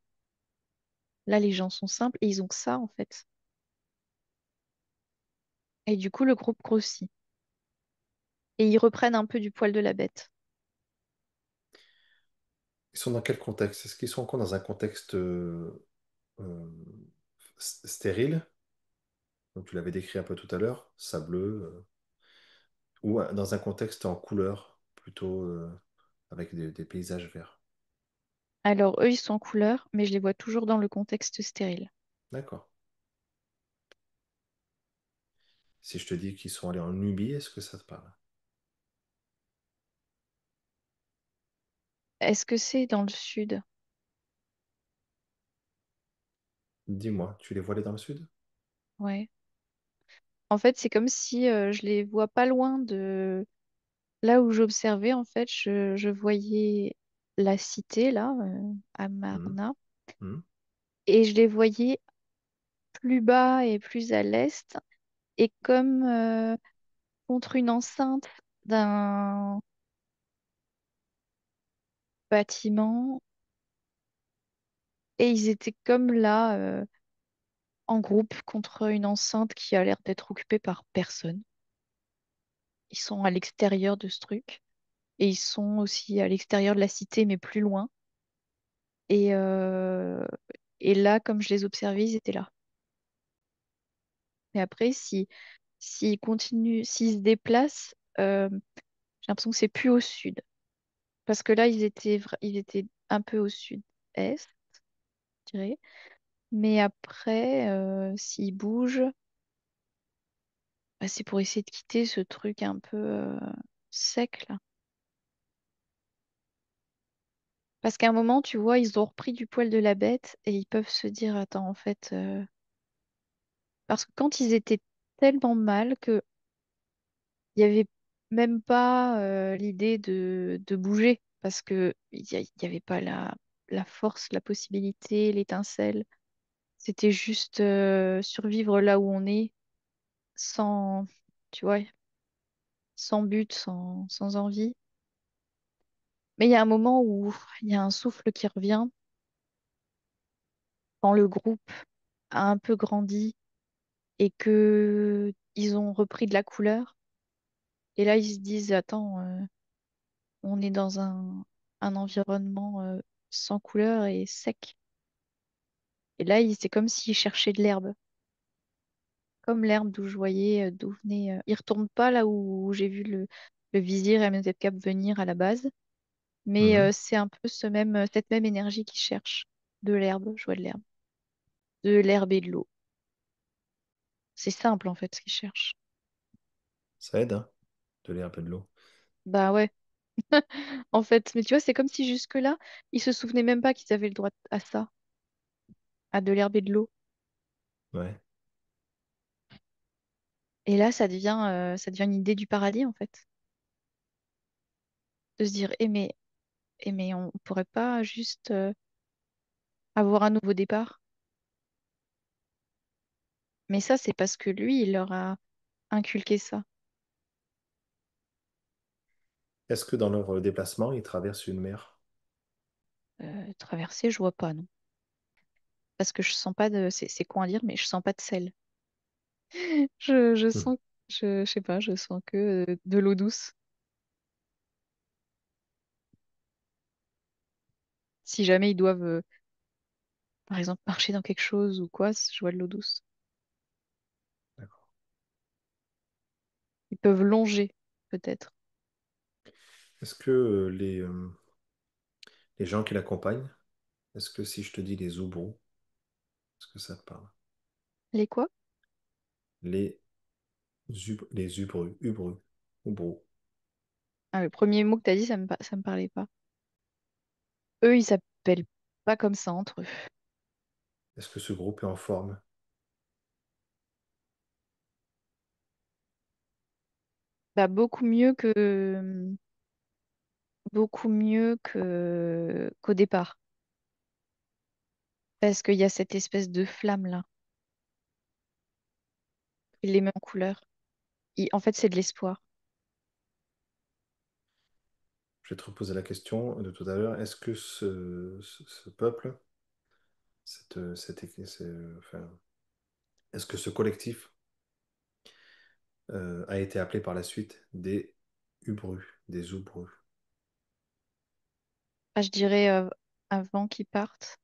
Là, les gens sont simples et ils ont que ça, en fait. Et du coup, le groupe grossit. Et ils reprennent un peu du poil de la bête. Ils sont dans quel contexte? Est-ce qu'ils sont encore dans un contexte euh, stérile, comme tu l'avais décrit un peu tout à l'heure, sableux, ou dans un contexte en couleur, plutôt avec des paysages verts? Alors, eux, ils sont en couleur, mais je les vois toujours dans le contexte stérile. D'accord. Si je te dis qu'ils sont allés en Nubie, est-ce que ça te parle? Est-ce que c'est dans le sud? Dis-moi, tu les vois aller dans le sud? Ouais. En fait, c'est comme si je les vois pas loin de là où j'observais. En fait, je voyais la cité, là, Hmm. Amarna, Hmm. et je les voyais plus bas et plus à l'est, et comme contre une enceinte d'un bâtiment, Et ils étaient comme là, en groupe contre une enceinte qui a l'air d'être occupée par personne. Ils sont à l'extérieur de ce truc. Et ils sont aussi à l'extérieur de la cité, mais plus loin. Et, euh, et là, comme je les observais, ils étaient là. Mais après, s'ils continuent, s'ils se déplacent, j'ai l'impression que c'est plus au sud. Parce que là, ils étaient un peu au sud-est, je dirais. Mais après, s'ils bougent, bah, c'est pour essayer de quitter ce truc un peu sec, là. Parce qu'à un moment, tu vois, ils ont repris du poil de la bête et ils peuvent se dire, attends, en fait, parce que quand ils étaient tellement mal que il n'y avait même pas l'idée de bouger parce que il y avait pas la force, la possibilité, l'étincelle. C'était juste survivre là où on est sans, tu vois, sans but, sans envie. Mais il y a un moment où il y a un souffle qui revient quand le groupe a un peu grandi et que ils ont repris de la couleur. Et là, ils se disent, attends, on est dans un environnement sans couleur et sec. Et là, c'est comme s'ils cherchaient de l'herbe. Comme l'herbe d'où je voyais, d'où venait. Ils retournent pas là où j'ai vu le vizir et Amenhotep venir à la base. Mais Mhm. c'est un peu cette même énergie qu'ils cherchent. De l'herbe, je vois de l'herbe. De l'herbe et de l'eau. C'est simple en fait ce qu'ils cherchent. Ça aide, hein, de l'herbe et de l'eau. Bah ouais, en fait. Mais tu vois, c'est comme si jusque-là, ils se souvenaient même pas qu'ils avaient le droit à ça, à de l'herbe et de l'eau. Ouais. Et là, ça devient une idée du paradis en fait. De se dire, mais on pourrait pas juste avoir un nouveau départ. Mais ça, c'est parce que lui, il leur a inculqué ça. Est-ce que dans leur déplacement, ils traversent une mer? Traverser, je vois pas, non. Parce que je sens pas de. C'est con à dire, mais je sens pas de sel. Je Mhm. sens, je sais pas, je sens que de l'eau douce. Si jamais ils doivent, par exemple, marcher dans quelque chose ou quoi, je vois de l'eau douce. D'accord. Ils peuvent longer, peut-être. Est-ce que les gens qui l'accompagnent, est-ce que si je te dis les Zoubrous, est-ce que ça te parle? Les quoi? Les les Ubrus, Ubrous. Ah, le premier mot que t'as dit, ça me parlait pas. Eux, ils s'appellent pas comme ça entre eux. Est-ce que ce groupe est en forme? Bah, beaucoup mieux qu'au départ. Parce qu'il y a cette espèce de flamme là. Il les met en couleur. En fait, c'est de l'espoir. Je vais te reposer la question de tout à l'heure. Est-ce que ce peuple, enfin, est-ce que ce collectif a été appelé par la suite des Ubrus, des Zoubrus? Ah, je dirais avant qu'ils partent,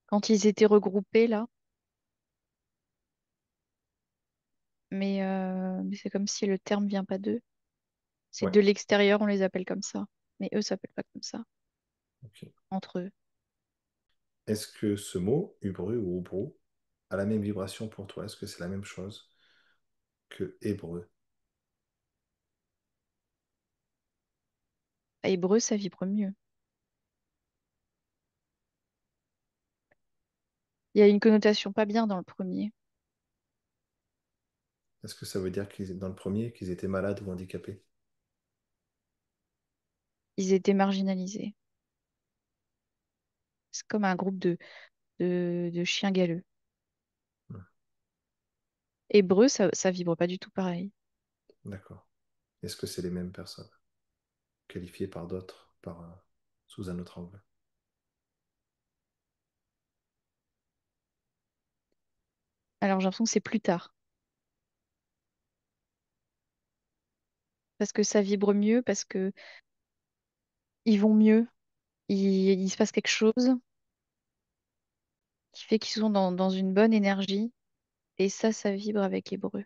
quand ils étaient regroupés là. Mais c'est comme si le terme vient pas d'eux. C'est Ouais, de l'extérieur, on les appelle comme ça. Mais eux s'appellent pas comme ça, ok. entre eux. Est-ce que ce mot, Ubru ou Ubru, a la même vibration pour toi? Est-ce que c'est la même chose que hébreu? À hébreu, ça vibre mieux. Il y a une connotation pas bien dans le premier. Est-ce que ça veut dire qu'ils, dans le premier, qu'ils étaient malades ou handicapés? Ils étaient marginalisés. C'est comme un groupe de chiens galeux. Hmm, Hébreu, ça vibre pas du tout pareil. d'accord. Est-ce que c'est les mêmes personnes, qualifiées par d'autres, par... sous un autre angle. Alors j'ai l'impression que c'est plus tard. Parce que ça vibre mieux, parce que ils vont mieux, il se passe quelque chose qui fait qu'ils sont dans une bonne énergie. Et ça vibre avec Hébreu.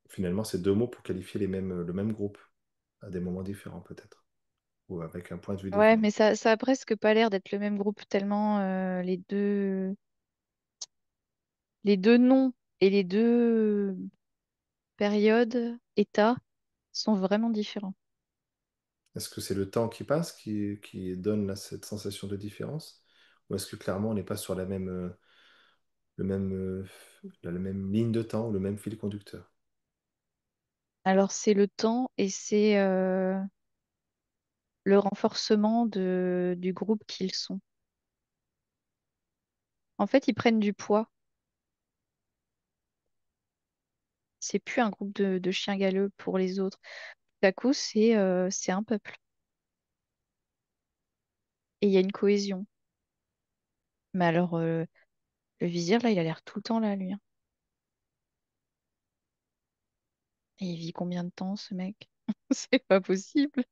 Finalement, c'est deux mots pour qualifier le même groupe, à des moments différents peut-être, ou avec un point de vue Ouais, différent. mais ça a presque pas l'air d'être le même groupe tellement les deux noms et les deux périodes, états sont vraiment différents. Est-ce que c'est le temps qui passe qui donne là, cette sensation de différence? Ou est-ce que clairement on n'est pas sur le même, la même ligne de temps ou le même fil conducteur? Alors c'est le temps et c'est le renforcement du groupe qu'ils sont. En fait, ils prennent du poids. C'est plus un groupe de chiens galeux pour les autres. Tout à coup, c'est un peuple. Et il y a une cohésion. Mais alors, le vizir, là, il a l'air tout le temps là, lui, hein. Et il vit combien de temps, ce mec? C'est pas possible.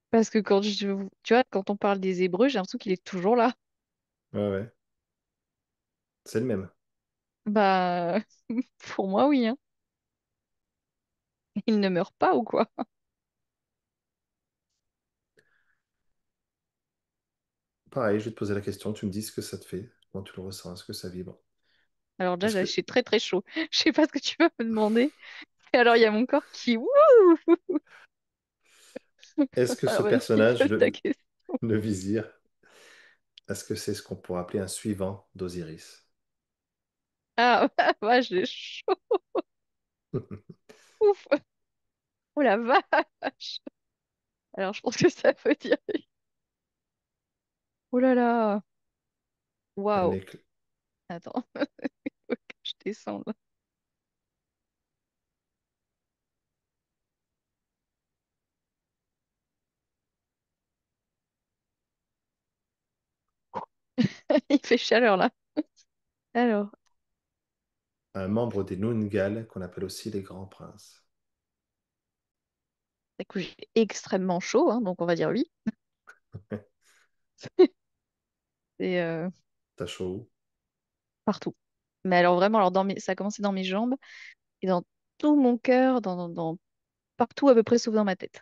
Parce que tu vois, quand on parle des Hébreux, j'ai l'impression qu'il est toujours là. Ouais, ouais, c'est le même. Bah, pour moi, oui, hein. Il ne meurt pas ou quoi? Pareil, je vais te poser la question, tu me dis ce que ça te fait, comment tu le ressens, est-ce que ça vibre? Alors déjà, Est-ce je que, suis très très chaud. Je sais pas ce que tu vas me demander. Et alors, il y a mon corps qui... Wouh. est-ce que ce Alors, vas-y, personnage, pose ta question. le vizir, est-ce que c'est ce qu'on pourrait appeler un suivant d'Osiris? Ah, bah, j'ai chaud. Ouf. Oh la vache. Alors, je pense que ça veut dire... Oh là là. Un Waouh. écl- Attends, faut que je descende. Il fait chaleur là. Alors, un membre des Noungal qu'on appelle aussi les grands princes. écoute, j'ai extrêmement chaud, hein, donc on va dire oui. C'est T'as chaud où? partout. Mais alors vraiment, alors ça a commencé dans mes jambes et dans tout mon cœur, partout à peu près sauf dans ma tête.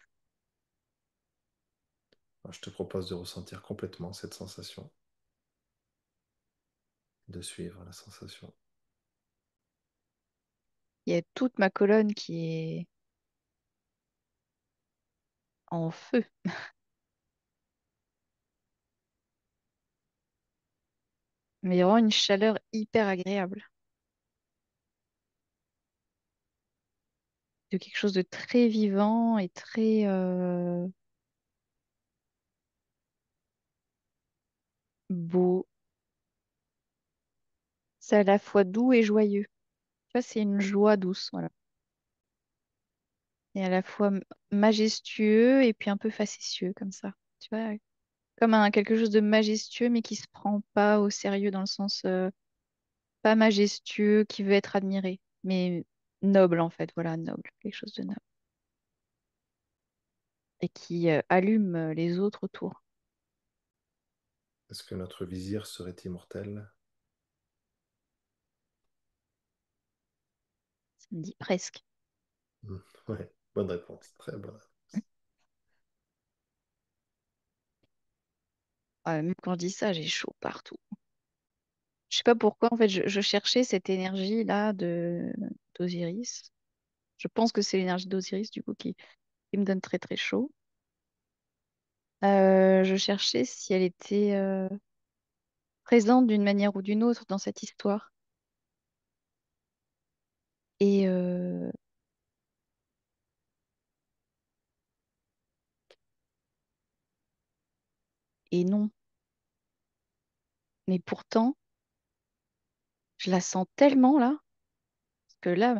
Alors, je te propose de ressentir complètement cette sensation, de suivre la sensation. Il y a toute ma colonne qui est en feu, mais vraiment une chaleur hyper agréable, de quelque chose de très vivant et très beau. C'est à la fois doux et joyeux. Tu vois, c'est une joie douce, voilà. Et à la fois majestueux et puis un peu facétieux comme ça. Tu vois, comme quelque chose de majestueux mais qui se prend pas au sérieux dans le sens pas majestueux qui veut être admiré, mais noble en fait, voilà, noble, quelque chose de noble et qui allume les autres autour. Est-ce que notre vizir serait immortel? Ça me dit presque. Ouais, bonne réponse, très bonne réponse. Même quand je dis ça, j'ai chaud partout. Je sais pas pourquoi en fait je cherchais cette énergie là de d'Osiris. Je pense que c'est l'énergie d'Osiris du coup qui me donne très très chaud. Je cherchais si elle était présente d'une manière ou d'une autre dans cette histoire. Et, euh, et non. Mais pourtant, je la sens tellement là, parce que là,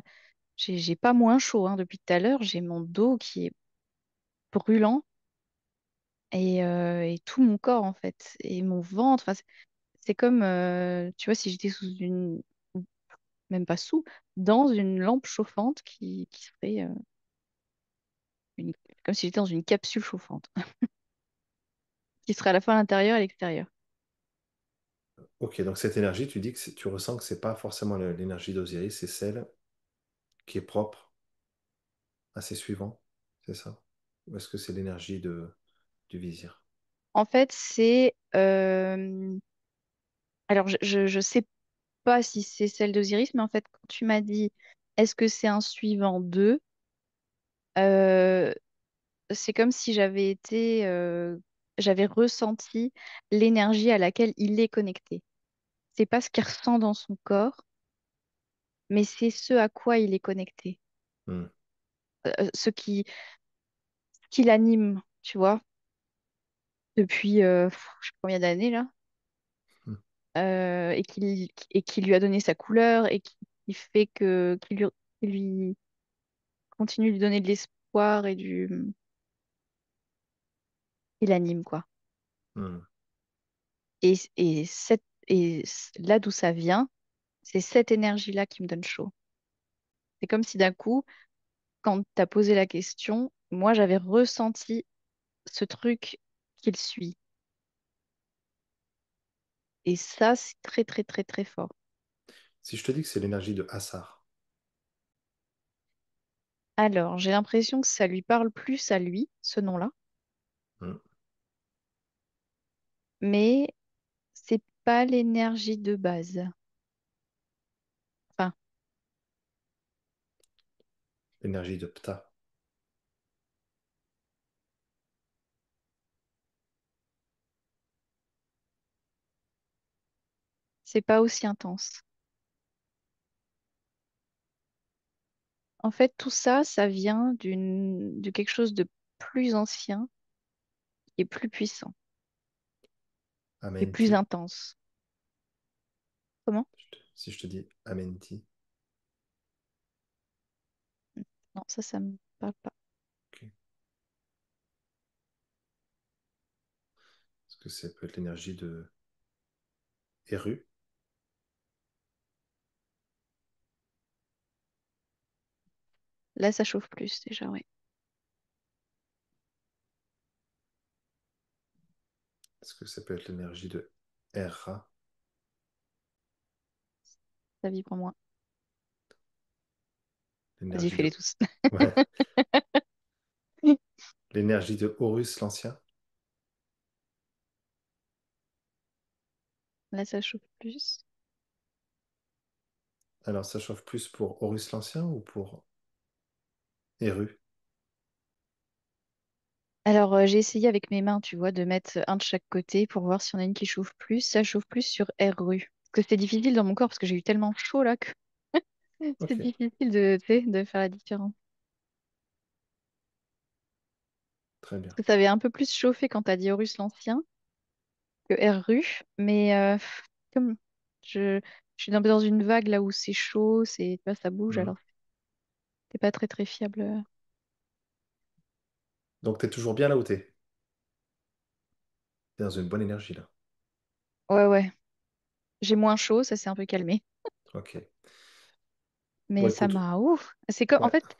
j'ai pas moins chaud hein, depuis tout à l'heure. J'ai mon dos qui est brûlant et tout mon corps en fait et mon ventre. Enfin, c'est comme, tu vois, si j'étais sous une, ou même pas sous, dans une lampe chauffante qui serait une- comme si j'étais dans une capsule chauffante, qui serait à la fois à l'intérieur et à l'extérieur. Ok, donc cette énergie, tu dis que tu ressens que c'est pas forcément l'énergie d'Osiris, c'est celle qui est propre à ses suivants, c'est ça? Ou est-ce que c'est l'énergie du vizir? En fait, c'est, alors je sais pas si c'est celle d'Osiris, mais en fait, quand tu m'as dit, est-ce que c'est un suivant d'eux, euh, c'est comme si j'avais ressenti l'énergie à laquelle il est connecté. C'est pas ce qu'il ressent dans son corps, mais c'est ce à quoi il est connecté, Hmm, ce qui l'anime, tu vois, depuis je sais pas combien d'années là, hmm, et qui lui a donné sa couleur et qui fait qui lui continue de lui donner de l'espoir il anime quoi. hmm. Là d'où ça vient, c'est cette énergie-là qui me donne chaud. C'est comme si d'un coup, quand tu as posé la question, moi j'avais ressenti ce truc qu'il suit. Et ça, c'est très très très très fort. Si je te dis que c'est l'énergie de Assar, Alors, j'ai l'impression que ça lui parle plus à lui, ce nom-là, hmm, mais c'est pas l'énergie de base. Enfin, l'énergie de Ptah, c'est pas aussi intense. En fait, tout ça, ça vient de quelque chose de plus ancien et plus puissant et plus Amenti. intense. Comment? Si je te dis Amenti, Non, ça me parle pas. ok. Est-ce que ça peut être l'énergie de Eru? Là, ça chauffe plus déjà, oui. Est-ce que ça peut être l'énergie de Erra? Ça vibre moins. Vas-y, L'énergie fais-les de... tous. Ouais. L'énergie de Horus l'Ancien? Là, ça chauffe plus. Alors, ça chauffe plus pour Horus l'Ancien ou pour Eru? Alors, j'ai essayé avec mes mains, tu vois, de mettre un de chaque côté pour voir si on a une qui chauffe plus. Ça chauffe plus sur RU. Parce que c'est difficile dans mon corps parce que j'ai eu tellement chaud là que c'est Ok, difficile de, tu sais, de faire la différence. très Parce bien. que ça avait un peu plus chauffé quand t'as dit Horus l'Ancien que RU. Mais comme je, je suis dans une vague là où c'est chaud, tu vois, ça bouge, Hmm. alors c'est pas très très fiable. Donc, tu es toujours bien là où tu es. Dans une bonne énergie là. Ouais, ouais. J'ai moins chaud, ça s'est un peu calmé. Ok. Bon, Mais ça écoute, m'a ouf. En ouais. fait,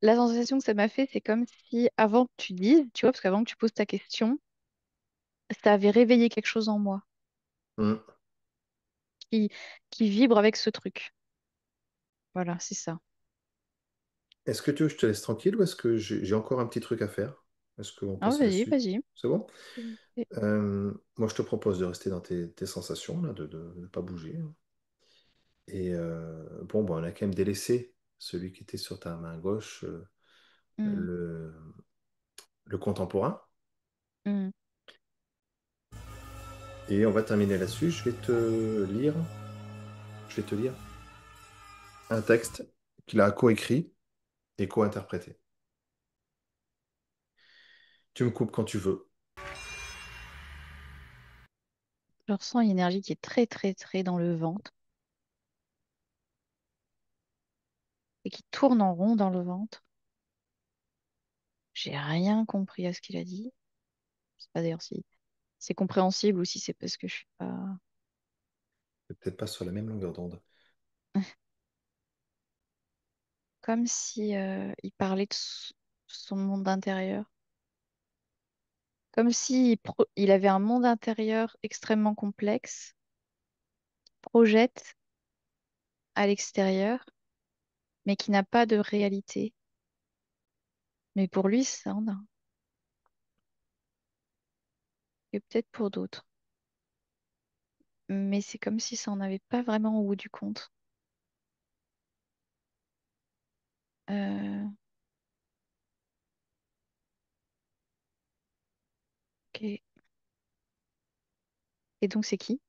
la sensation que ça m'a fait, c'est comme si avant que tu dises, tu vois, parce qu'avant que tu poses ta question, ça avait réveillé quelque chose en moi Hmm. qui, qui vibre avec ce truc. Voilà, c'est ça. Est-ce que tu veux que je te laisse tranquille ou est-ce que j'ai encore un petit truc à faire? Est-ce qu'on Ah, passe à la vas-y, suite? vas-y. C'est bon? Et- Moi, je te propose de rester dans tes sensations, là, de ne pas bouger, hein. Et bon, bah, on a quand même délaissé celui qui était sur ta main gauche, Hmm, le, le contemporain. hmm. Et on va terminer là-dessus. Je vais te lire un texte qu'il a coécrit et co-interprété. Tu me coupes quand tu veux. Je ressens une énergie qui est très, très, très dans le ventre et qui tourne en rond dans le ventre. J'ai rien compris à ce qu'il a dit. Je sais pas d'ailleurs si c'est compréhensible ou si c'est parce que je suis pas. C'est peut-être pas sur la même longueur d'onde. Comme si il parlait de son monde intérieur. Comme si il avait un monde intérieur extrêmement complexe, projette à l'extérieur, mais qui n'a pas de réalité. Mais pour lui, ça en a. Et peut-être pour d'autres. Mais c'est comme si ça en avait pas vraiment au bout du compte. Euh, ok. Et donc c'est qui?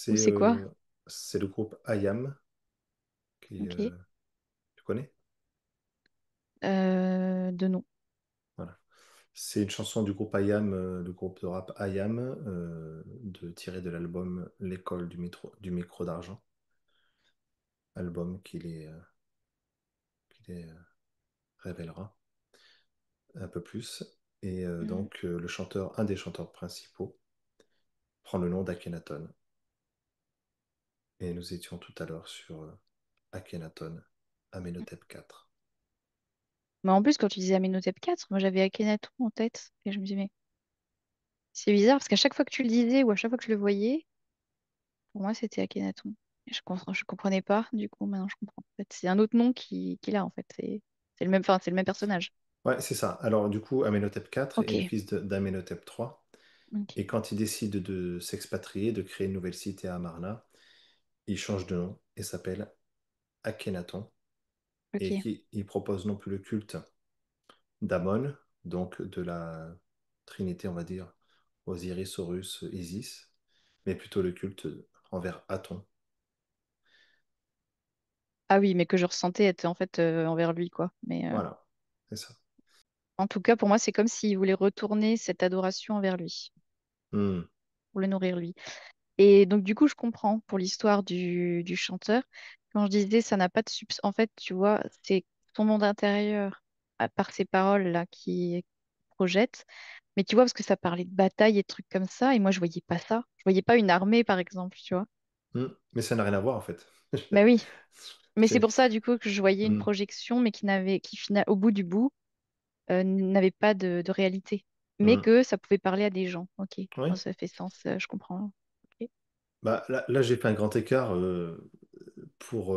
Ou C'est c'est quoi? euh, c'est le groupe IAM qui, Ok. tu connais? De nom. Voilà. C'est une chanson du groupe IAM, le groupe de rap IAM, tiré de l'album L'école du micro d'argent, album qui les révélera un peu plus. Et Mhm. donc, un des chanteurs principaux, prend le nom d'Akhenaton. Et nous étions tout à l'heure sur Akhenaton, Amenhotep IV. Mais en plus, quand tu disais Amenhotep 4, moi j'avais Akhenaton en tête. Et je me disais, mais c'est bizarre parce qu'à chaque fois que tu le disais ou à chaque fois que je le voyais, pour moi c'était Akhenaton. Et je comprenais pas, du coup maintenant je comprends. En fait, c'est un autre nom qu'il a en fait. C'est le même, enfin, c'est le même personnage. Ouais, c'est ça. Alors, du coup, Amenhotep IV est Ok, le fils d'Amenhotep III. ok, Et quand il décide de s'expatrier, de créer une nouvelle cité à Amarna, il change de nom et s'appelle Akhenaton. Et ok. il propose non plus le culte d'Amon, donc de la trinité, on va dire, Osiris, Horus, Isis, mais plutôt le culte envers Aton. Ah oui, mais que je ressentais être en fait envers lui, quoi. Mais Voilà, c'est ça. en tout cas, pour moi, c'est comme s'il voulait retourner cette adoration envers lui, Hmm. pour le nourrir lui. Et donc, du coup, je comprends pour l'histoire du chanteur. Quand je disais ça n'a pas de substance, en fait, tu vois, c'est ton monde intérieur, à part ces paroles-là qui projette. Mais tu vois, parce que ça parlait de bataille et de trucs comme ça, et moi, je voyais pas ça. Je voyais pas une armée, par exemple, tu vois. Hmm. Mais ça n'a rien à voir en fait. Bah oui. Mais c'est C'est... pour ça, du coup, que je voyais une Hmm. projection, mais au bout du bout, n'avait pas de réalité. Mais Hmm. que ça pouvait parler à des gens. Ok, Oui. bon, ça fait sens, je comprends. Ok. Bah, là, j'ai fait un grand écart pour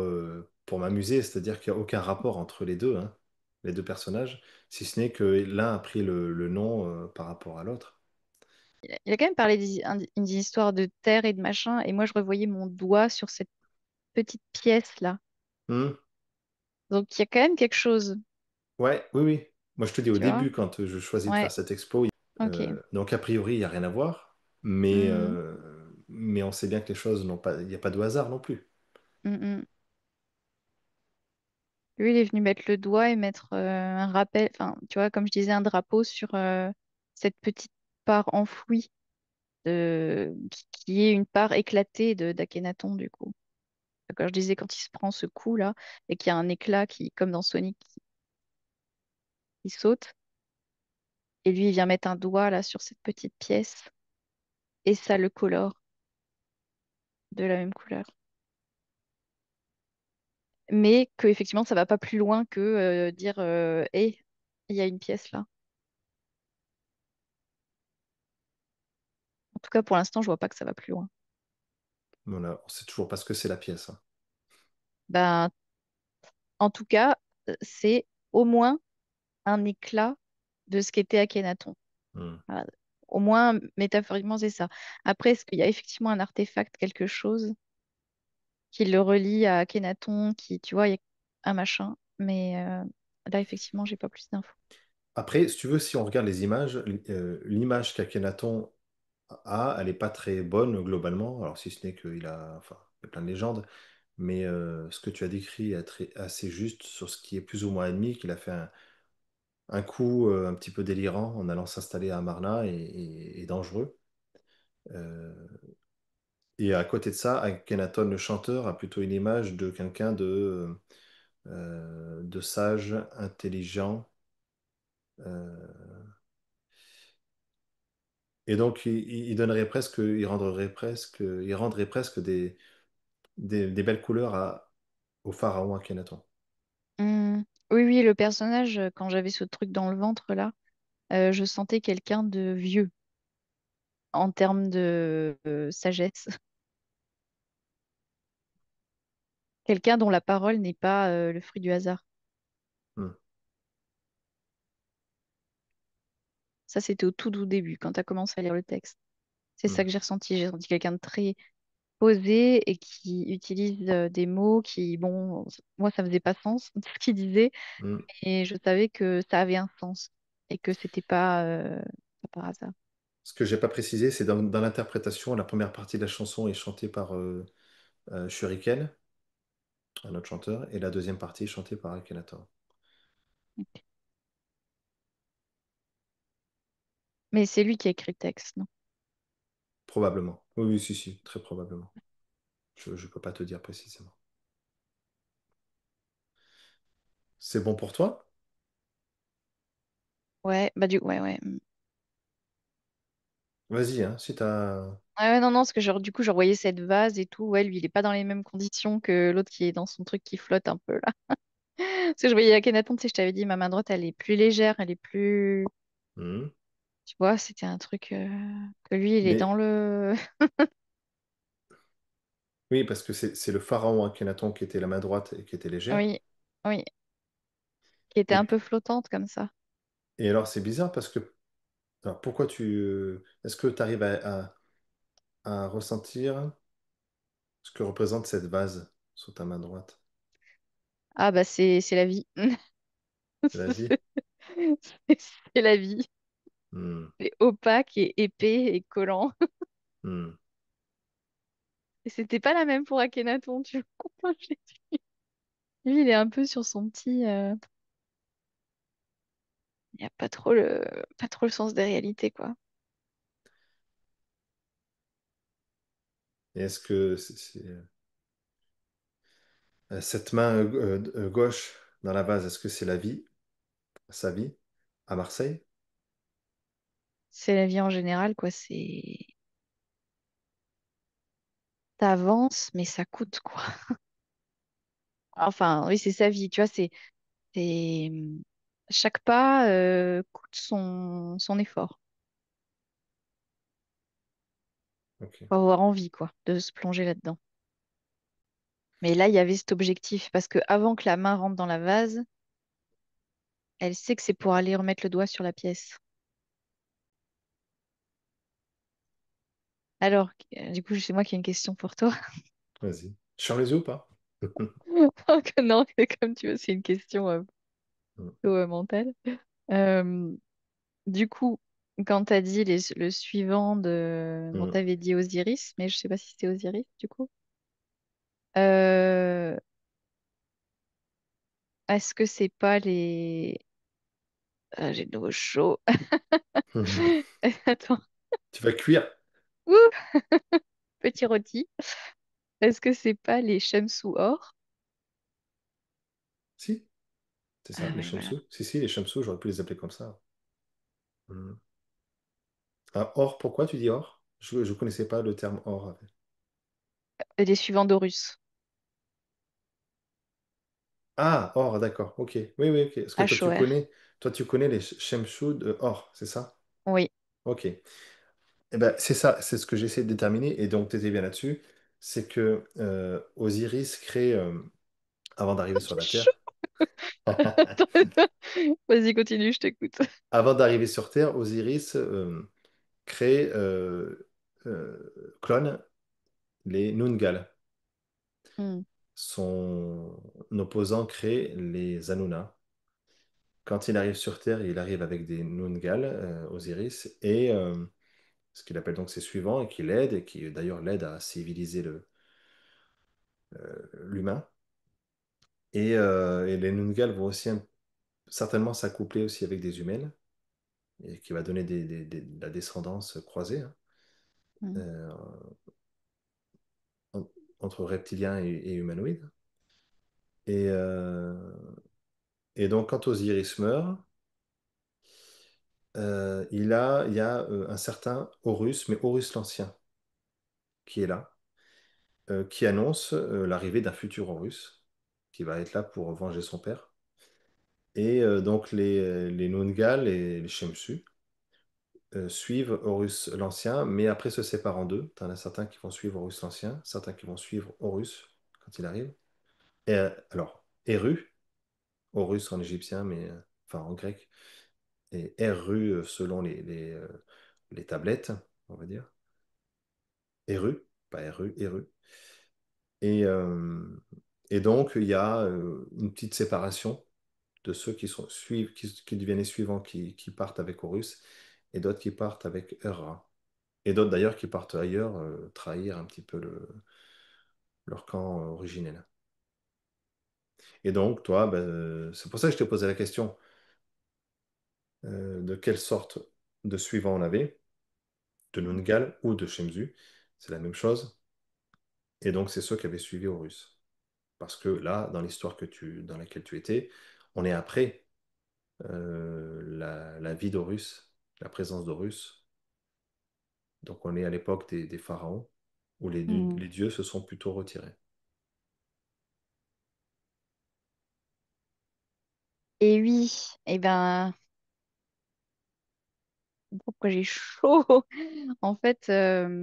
m'amuser, c'est-à-dire qu'il n'y a aucun rapport entre les deux personnages, si ce n'est que l'un a pris le nom par rapport à l'autre. Il a quand même parlé d'une histoire de terre et de machin, et moi, je revoyais mon doigt sur cette petite pièce-là. Hmm. Donc, il y a quand même quelque chose, Ouais, oui, oui. Moi, je te dis au tu vois. début, quand je choisis de Ouais, faire cette expo, ok. donc a priori, il n'y a rien à voir, Mhm, mais on sait bien que les choses n'ont pas, il n'y a pas de hasard non plus. mhm. Lui, il est venu mettre le doigt et mettre un rappel, enfin, tu vois, comme je disais, un drapeau sur cette petite part enfouie qui est une part éclatée d'Akhenaton, du coup. Quand je disais quand il se prend ce coup-là et qu'il y a un éclat qui, comme dans Sonic, qui saute, et lui, il vient mettre un doigt là sur cette petite pièce et ça le colore de la même couleur. Mais que effectivement, ça va pas plus loin que dire hé, il y a une pièce là. En tout cas, pour l'instant, je vois pas que ça va plus loin. Voilà, on sait toujours pas ce que c'est la pièce, hein. Ben, en tout cas, c'est au moins un éclat de ce qu'était Akhenaton. Hmm. Voilà. Au moins, métaphoriquement, c'est ça. Après, est-ce qu'il y a effectivement un artefact, quelque chose qui le relie à Akhenaton, qui, tu vois, il y a un machin. Mais là, effectivement, j'ai pas plus d'infos. Après, si tu veux, si on regarde les images, l'image qu'Akhenaton a, elle n'est pas très bonne globalement, alors si ce n'est qu'il a, enfin, il y a plein de légendes, mais ce que tu as décrit est assez juste sur ce qui est plus ou moins admis, qu'il a fait un coup un petit peu délirant en allant s'installer à Amarna et dangereux. Euh, et à côté de ça, Akhenaton, le chanteur, a plutôt une image de quelqu'un de sage, intelligent, Euh, et donc, il donnerait presque, il rendrait presque des belles couleurs au pharaon Akhenaton. Hmm. Oui, oui, le personnage, quand j'avais ce truc dans le ventre là, je sentais quelqu'un de vieux en termes de sagesse. Quelqu'un dont la parole n'est pas le fruit du hasard. Hmm, Ça, c'était au tout début, quand tu as commencé à lire le texte. C'est ça hmm. que j'ai ressenti. J'ai senti quelqu'un de très posé et qui utilise des mots qui, bon, moi, ça faisait pas sens ce qu'il disait, Hmm. et je savais que ça avait un sens et que c'était pas par hasard. Ce que j'ai pas précisé, c'est dans l'interprétation, la première partie de la chanson est chantée par Shuriken, un autre chanteur, et la deuxième partie est chantée par Akhenaton. Mais c'est lui qui a écrit le texte, non? Probablement. Oui, oui, si, si, très probablement. Je ne peux pas te dire précisément. C'est bon pour toi? Ouais, ouais, ouais. Vas-y, hein, si t'as... Ah ouais, non, non, parce que genre, du coup, je revoyais cette vase et tout. Ouais, lui, il est pas dans les mêmes conditions que l'autre qui est dans son truc qui flotte un peu là. Parce que je voyais Akhenaton, tu sais, je t'avais dit, ma main droite, elle est plus légère, elle est plus. Hmm. Tu vois, c'était un truc que lui, il est dans Mais le. oui, parce que c'est le pharaon Akhenaton qui était la main droite et qui était légère. Oui, oui, qui était Et, un peu puis- flottante comme ça. et alors, c'est bizarre parce que... Alors, pourquoi tu... Est-ce que tu arrives à ressentir ce que représente cette vase sur ta main droite? Ah bah c'est la vie. C'est la vie? C'est la vie. Hmm, C'est opaque et épais et collant. hmm. Et c'était pas la même pour Akhenaton, tu vois. Lui, il est un peu sur son petit. Il n'y a pas trop le sens des réalités, quoi. Et est-ce que cette main gauche dans la vase, est-ce que c'est la vie, sa vie, à Marseille? C'est la vie en général, quoi. C'est. T'avances, mais ça coûte, quoi. Enfin, oui, c'est sa vie, tu vois. C'est... Chaque pas coûte son effort. Ok. Faut avoir envie, quoi, de se plonger là-dedans. Mais là, il y avait cet objectif, parce que avant que la main rentre dans la vase, elle sait que c'est pour aller remettre le doigt sur la pièce. Alors, du coup, c'est moi qui ai une question pour toi. Vas-y. Sur les yeux ou pas? Oh, que non, c'est comme tu veux, c'est une question plutôt, mentale. Euh, du coup, quand tu as dit le suivant de... Bon, Hmm. tu avais dit Osiris, mais je sais pas si c'était Osiris, du coup. Euh, Est-ce que c'est pas les... Ah, j'ai de nouveau chaud. Attends. Tu vas cuire. Ouh, petit rôti. Est-ce que c'est pas les Shamsou or? Si, c'est ça, Ah les ouais, voilà. Shamsou. Si, si, les Shamsou, j'aurais pu les appeler comme ça. Hmm. Ah, or, pourquoi tu dis or? Je ne connaissais pas le terme or. Les suivants d'Horus. Ah, or, d'accord, ok. Oui, oui, ok. Parce que H-O-R. toi, tu connais les Shamsou de or, c'est ça? Oui. Ok. Eh ben, c'est ça, c'est ce que j'essaie de déterminer, et donc tu étais bien là-dessus. C'est que Osiris crée, avant d'arriver sur J'ai la chaud. Terre, Attends, attends. Vas-y, continue, je t'écoute. avant d'arriver sur Terre, Osiris crée, clone les Nungal. Hmm, Son opposant crée les Anuna. Quand il arrive sur Terre, il arrive avec des Nungal, Osiris, et ce qu'il appelle donc ses suivants, et qui l'aident, et qui d'ailleurs l'aident à civiliser l'humain. Et les Nungal vont aussi certainement s'accoupler aussi avec des humaines, et qui va donner de la descendance croisée, hein, hmm. euh, en- entre reptiliens et humanoïdes. Et, euh, et donc quand Osiris meurt, il y a un certain Horus, mais Horus l'Ancien, qui est là, qui annonce l'arrivée d'un futur Horus, qui va être là pour venger son père. Et donc les Noungal et les Shemsu suivent Horus l'Ancien, mais après se séparent en deux. T'en as certains qui vont suivre Horus l'Ancien, certains qui vont suivre Horus quand il arrive. Et, alors, Eru, Horus en égyptien, mais enfin en grec, et Eru selon les tablettes, on va dire. Eru, pas Eru, Eru. Et, euh, et donc, il y a une petite séparation de ceux qui deviennent les suivants, qui partent avec Horus, et d'autres qui partent avec Hera. Et d'autres d'ailleurs qui partent ailleurs, trahir un petit peu leur camp originel. Et donc, toi, ben, c'est pour ça que je t'ai posé la question de quelle sorte de suivant on avait, de Nungal ou de Shemzu. C'est la même chose. Et donc, c'est ceux qui avaient suivi Horus. Parce que là, dans l'histoire dans laquelle tu étais, on est après la vie d'Horus, la présence d'Horus. Donc, on est à l'époque des pharaons, où Hmm. les dieux se sont plutôt retirés. Et oui, et ben, pourquoi j'ai chaud? En fait, attends,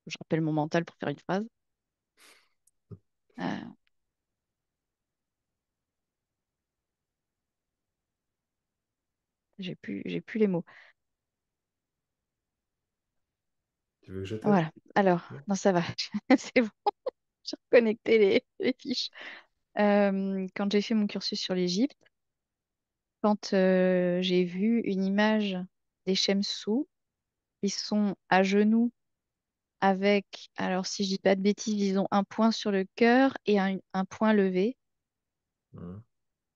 je rappelle mon mental pour faire une phrase. Euh, j'ai plus les mots. Tu veux que je t'aide? Voilà. Alors, non, ça va. C'est bon. J'ai reconnecté les fiches. Quand j'ai fait mon cursus sur l'Égypte, quand j'ai vu une image des Shamsous, ils sont à genoux avec, alors si je dis pas de bêtises, ils ont un point sur le cœur et un point levé. Mhm.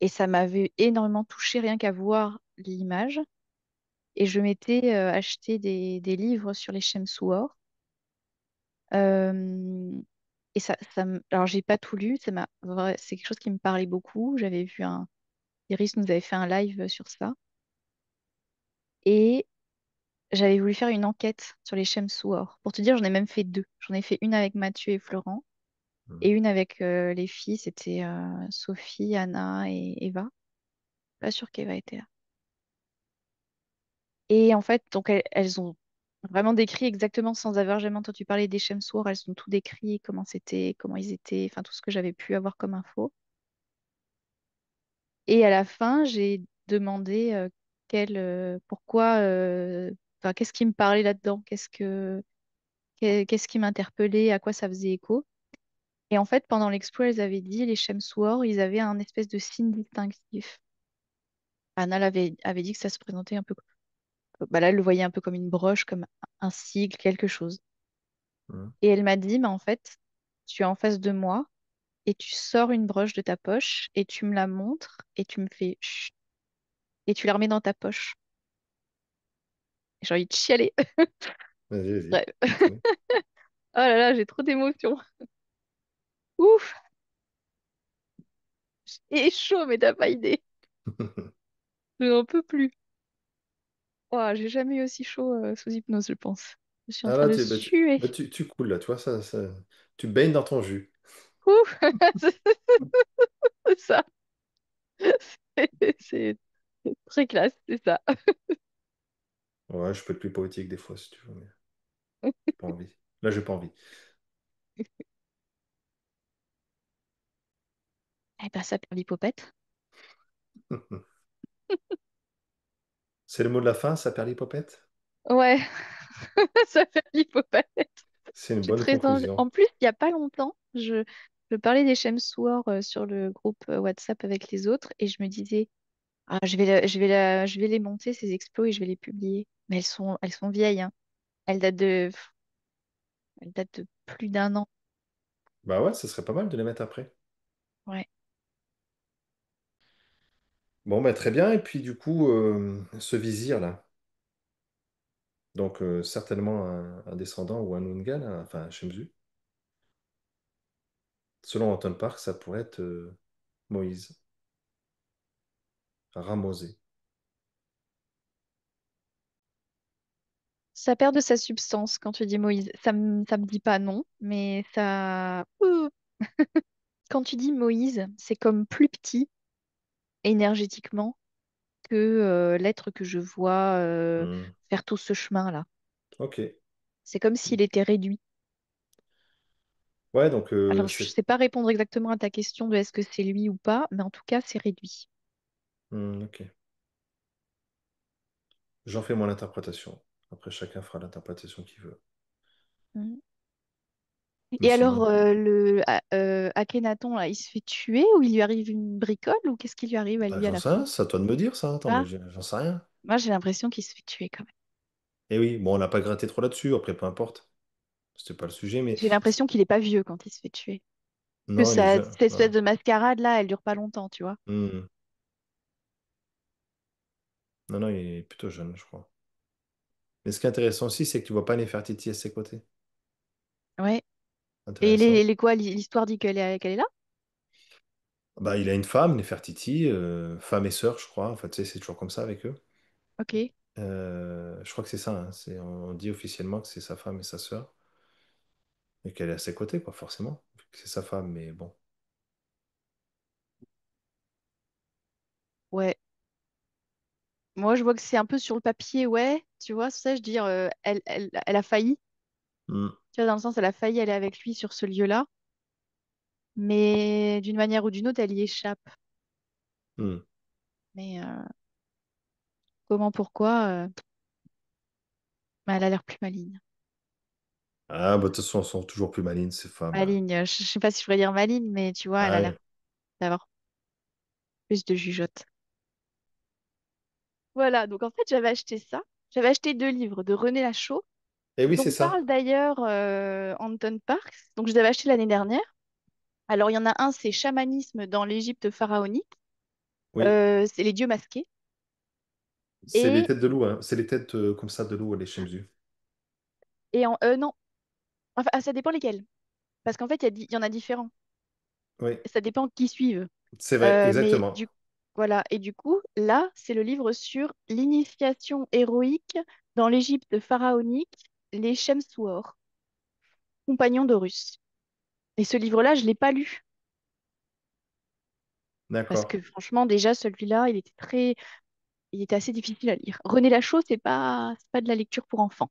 Et ça m'avait énormément touchée rien qu'à voir l'image. Et je m'étais acheté des livres sur les Shamsouhor. Euh, et alors j'ai pas tout lu, c'est quelque chose qui me parlait beaucoup. Iris nous avait fait un live sur ça. Et j'avais voulu faire une enquête sur les Shamsouhor. Pour te dire, j'en ai même fait deux. J'en ai fait une avec Mathieu et Florent et Mhm. une avec les filles. C'était Sophie, Anna et Eva. Pas sûre qu'Eva était là. Et en fait, donc elles ont vraiment décrit exactement sans avoir jamais entendu parler des Shamsouhor. Elles ont tout décrit, comment c'était, comment ils étaient, enfin tout ce que j'avais pu avoir comme info. Et à la fin, j'ai demandé pourquoi, enfin qu'est-ce qui me parlait là-dedans, qu'est-ce qui m'interpellait, à quoi ça faisait écho. Et en fait, pendant l'expo, elles avaient dit, les Shamsouhor, ils avaient un espèce de signe distinctif. Avait dit que ça se présentait un peu, bah là, elle le voyait un peu comme une broche, comme un sigle, quelque chose. Mhm. Et elle m'a dit, mais en fait, tu es en face de moi et tu sors une broche de ta poche et tu me la montres et tu me fais chut et tu la remets dans ta poche. Et j'ai envie de chialer. Vas-y, vas-y, Bref. continue. Oh là là, j'ai trop d'émotions. Ouf, j'ai chaud, mais t'as pas idée. Je n'en peux plus. Ouah, j'ai jamais eu aussi chaud sous hypnose, je pense. Je suis en Ah train là, de suer. tu coules là, tu vois, tu baignes dans ton jus. Ouf, c'est ça. C'est très classe, c'est ça. Ouais, je peux être plus poétique des fois si tu veux, mais j'ai pas envie. Là, j'ai pas envie. Eh ben, ça perd l'hypopète. C'est le mot de la fin, ça perd l'hypopète? Ouais, ça perd l'hypopète. C'est une J'ai bonne très envie. conclusion. En plus, il n'y a pas longtemps, je parlais des Chemsoir sur le groupe WhatsApp avec les autres et je me disais, ah, je vais les monter, ces explos, et je vais les publier. Mais elles sont vieilles, hein. Elles datent de plus d'un an. Bah ouais, ce serait pas mal de les mettre après. Ouais. Bon, bah très bien. Et puis du coup, ce vizir-là, donc certainement un descendant ou un Nungal, hein, enfin un Shemzu. Selon Anton Park, ça pourrait être Moïse. Ramosé. Ça perd de sa substance quand tu dis Moïse. Ça me dit pas non, mais ça. Quand tu dis Moïse, c'est comme plus petit énergétiquement que l'être que je vois Hmm. faire tout ce chemin-là. Ok. C'est comme s'il était réduit. Ouais, donc Alors, je c'est. sais pas répondre exactement à ta question de est-ce que c'est lui ou pas, mais en tout cas, c'est réduit. Ok. J'en fais mon interprétation. Après, chacun fera l'interprétation qu'il veut. Mm. Mais Et alors, sinon, Akhenaton, là, il se fait tuer ou il lui arrive une bricole ou qu'est-ce qui lui arrive à bah, lui à j'en la sais rien, fin? c'est à toi de me dire ça. Attends, moi, Ah, j'en sais rien. moi, j'ai l'impression qu'il se fait tuer quand même. Et oui, bon, on n'a pas gratté trop là-dessus. Après, peu importe. C'était pas le sujet, mais J'ai l'impression qu'il est pas vieux quand il se fait tuer. Que non, il est ça, jeune. cette espèce Non. de mascarade là, elle dure pas longtemps, tu vois. Hmm. Non, non, il est plutôt jeune, je crois. Mais ce qui est intéressant aussi, c'est que tu vois pas Nefertiti à ses côtés. Ouais. Et Intéressant. les quoi, l'histoire dit qu'elle est là? Bah, il a une femme, Nefertiti, femme et sœur, je crois. En fait, tu sais, c'est toujours comme ça avec eux. Ok. Je crois que c'est ça, hein. On dit officiellement que c'est sa femme et sa sœur. Et qu'elle est à ses côtés, quoi, forcément. Vu que c'est sa femme, mais bon. Ouais. Moi, je vois que c'est un peu sur le papier, ouais. Tu vois, c'est ça, je veux dire, elle a failli. Hmm. Tu vois, dans le sens, elle a failli aller avec lui sur ce lieu-là. Mais d'une manière ou d'une autre, elle y échappe. Hmm. Mais comment, pourquoi, bah, elle a l'air plus maligne. Ah, bah, de toute façon, elles sont toujours plus malines, ces femmes, hein. Maligne, je sais pas si je pourrais dire maligne, mais tu vois, elle Ah a l'air ouais. d'avoir plus de jugeote. Voilà, donc en fait, j'avais acheté ça. J'avais acheté 2 livres de René Lachaud, Et oui, c'est dont parle ça. d'ailleurs Anton Parks. Donc, je les avais achetés l'année dernière. Alors, il y en a un, c'est Chamanisme dans l'Égypte pharaonique. Oui. C'est les dieux masqués. C'est les Et, têtes de loup, hein. C'est les têtes comme ça de loup, les Shemzu. non, enfin, ça dépend lesquels. Parce qu'en fait, il y en a différents. Oui, Ça dépend qui suivent. c'est vrai, Mais exactement. voilà. Et du coup, là, c'est le livre sur l'initiation héroïque dans l'Égypte pharaonique, les Chemsouor, compagnons d'Horus. Et ce livre-là, je l'ai pas lu. Parce D'accord. que franchement, déjà, celui-là, il était assez difficile à lire. René Lachaud, c'est pas de la lecture pour enfants.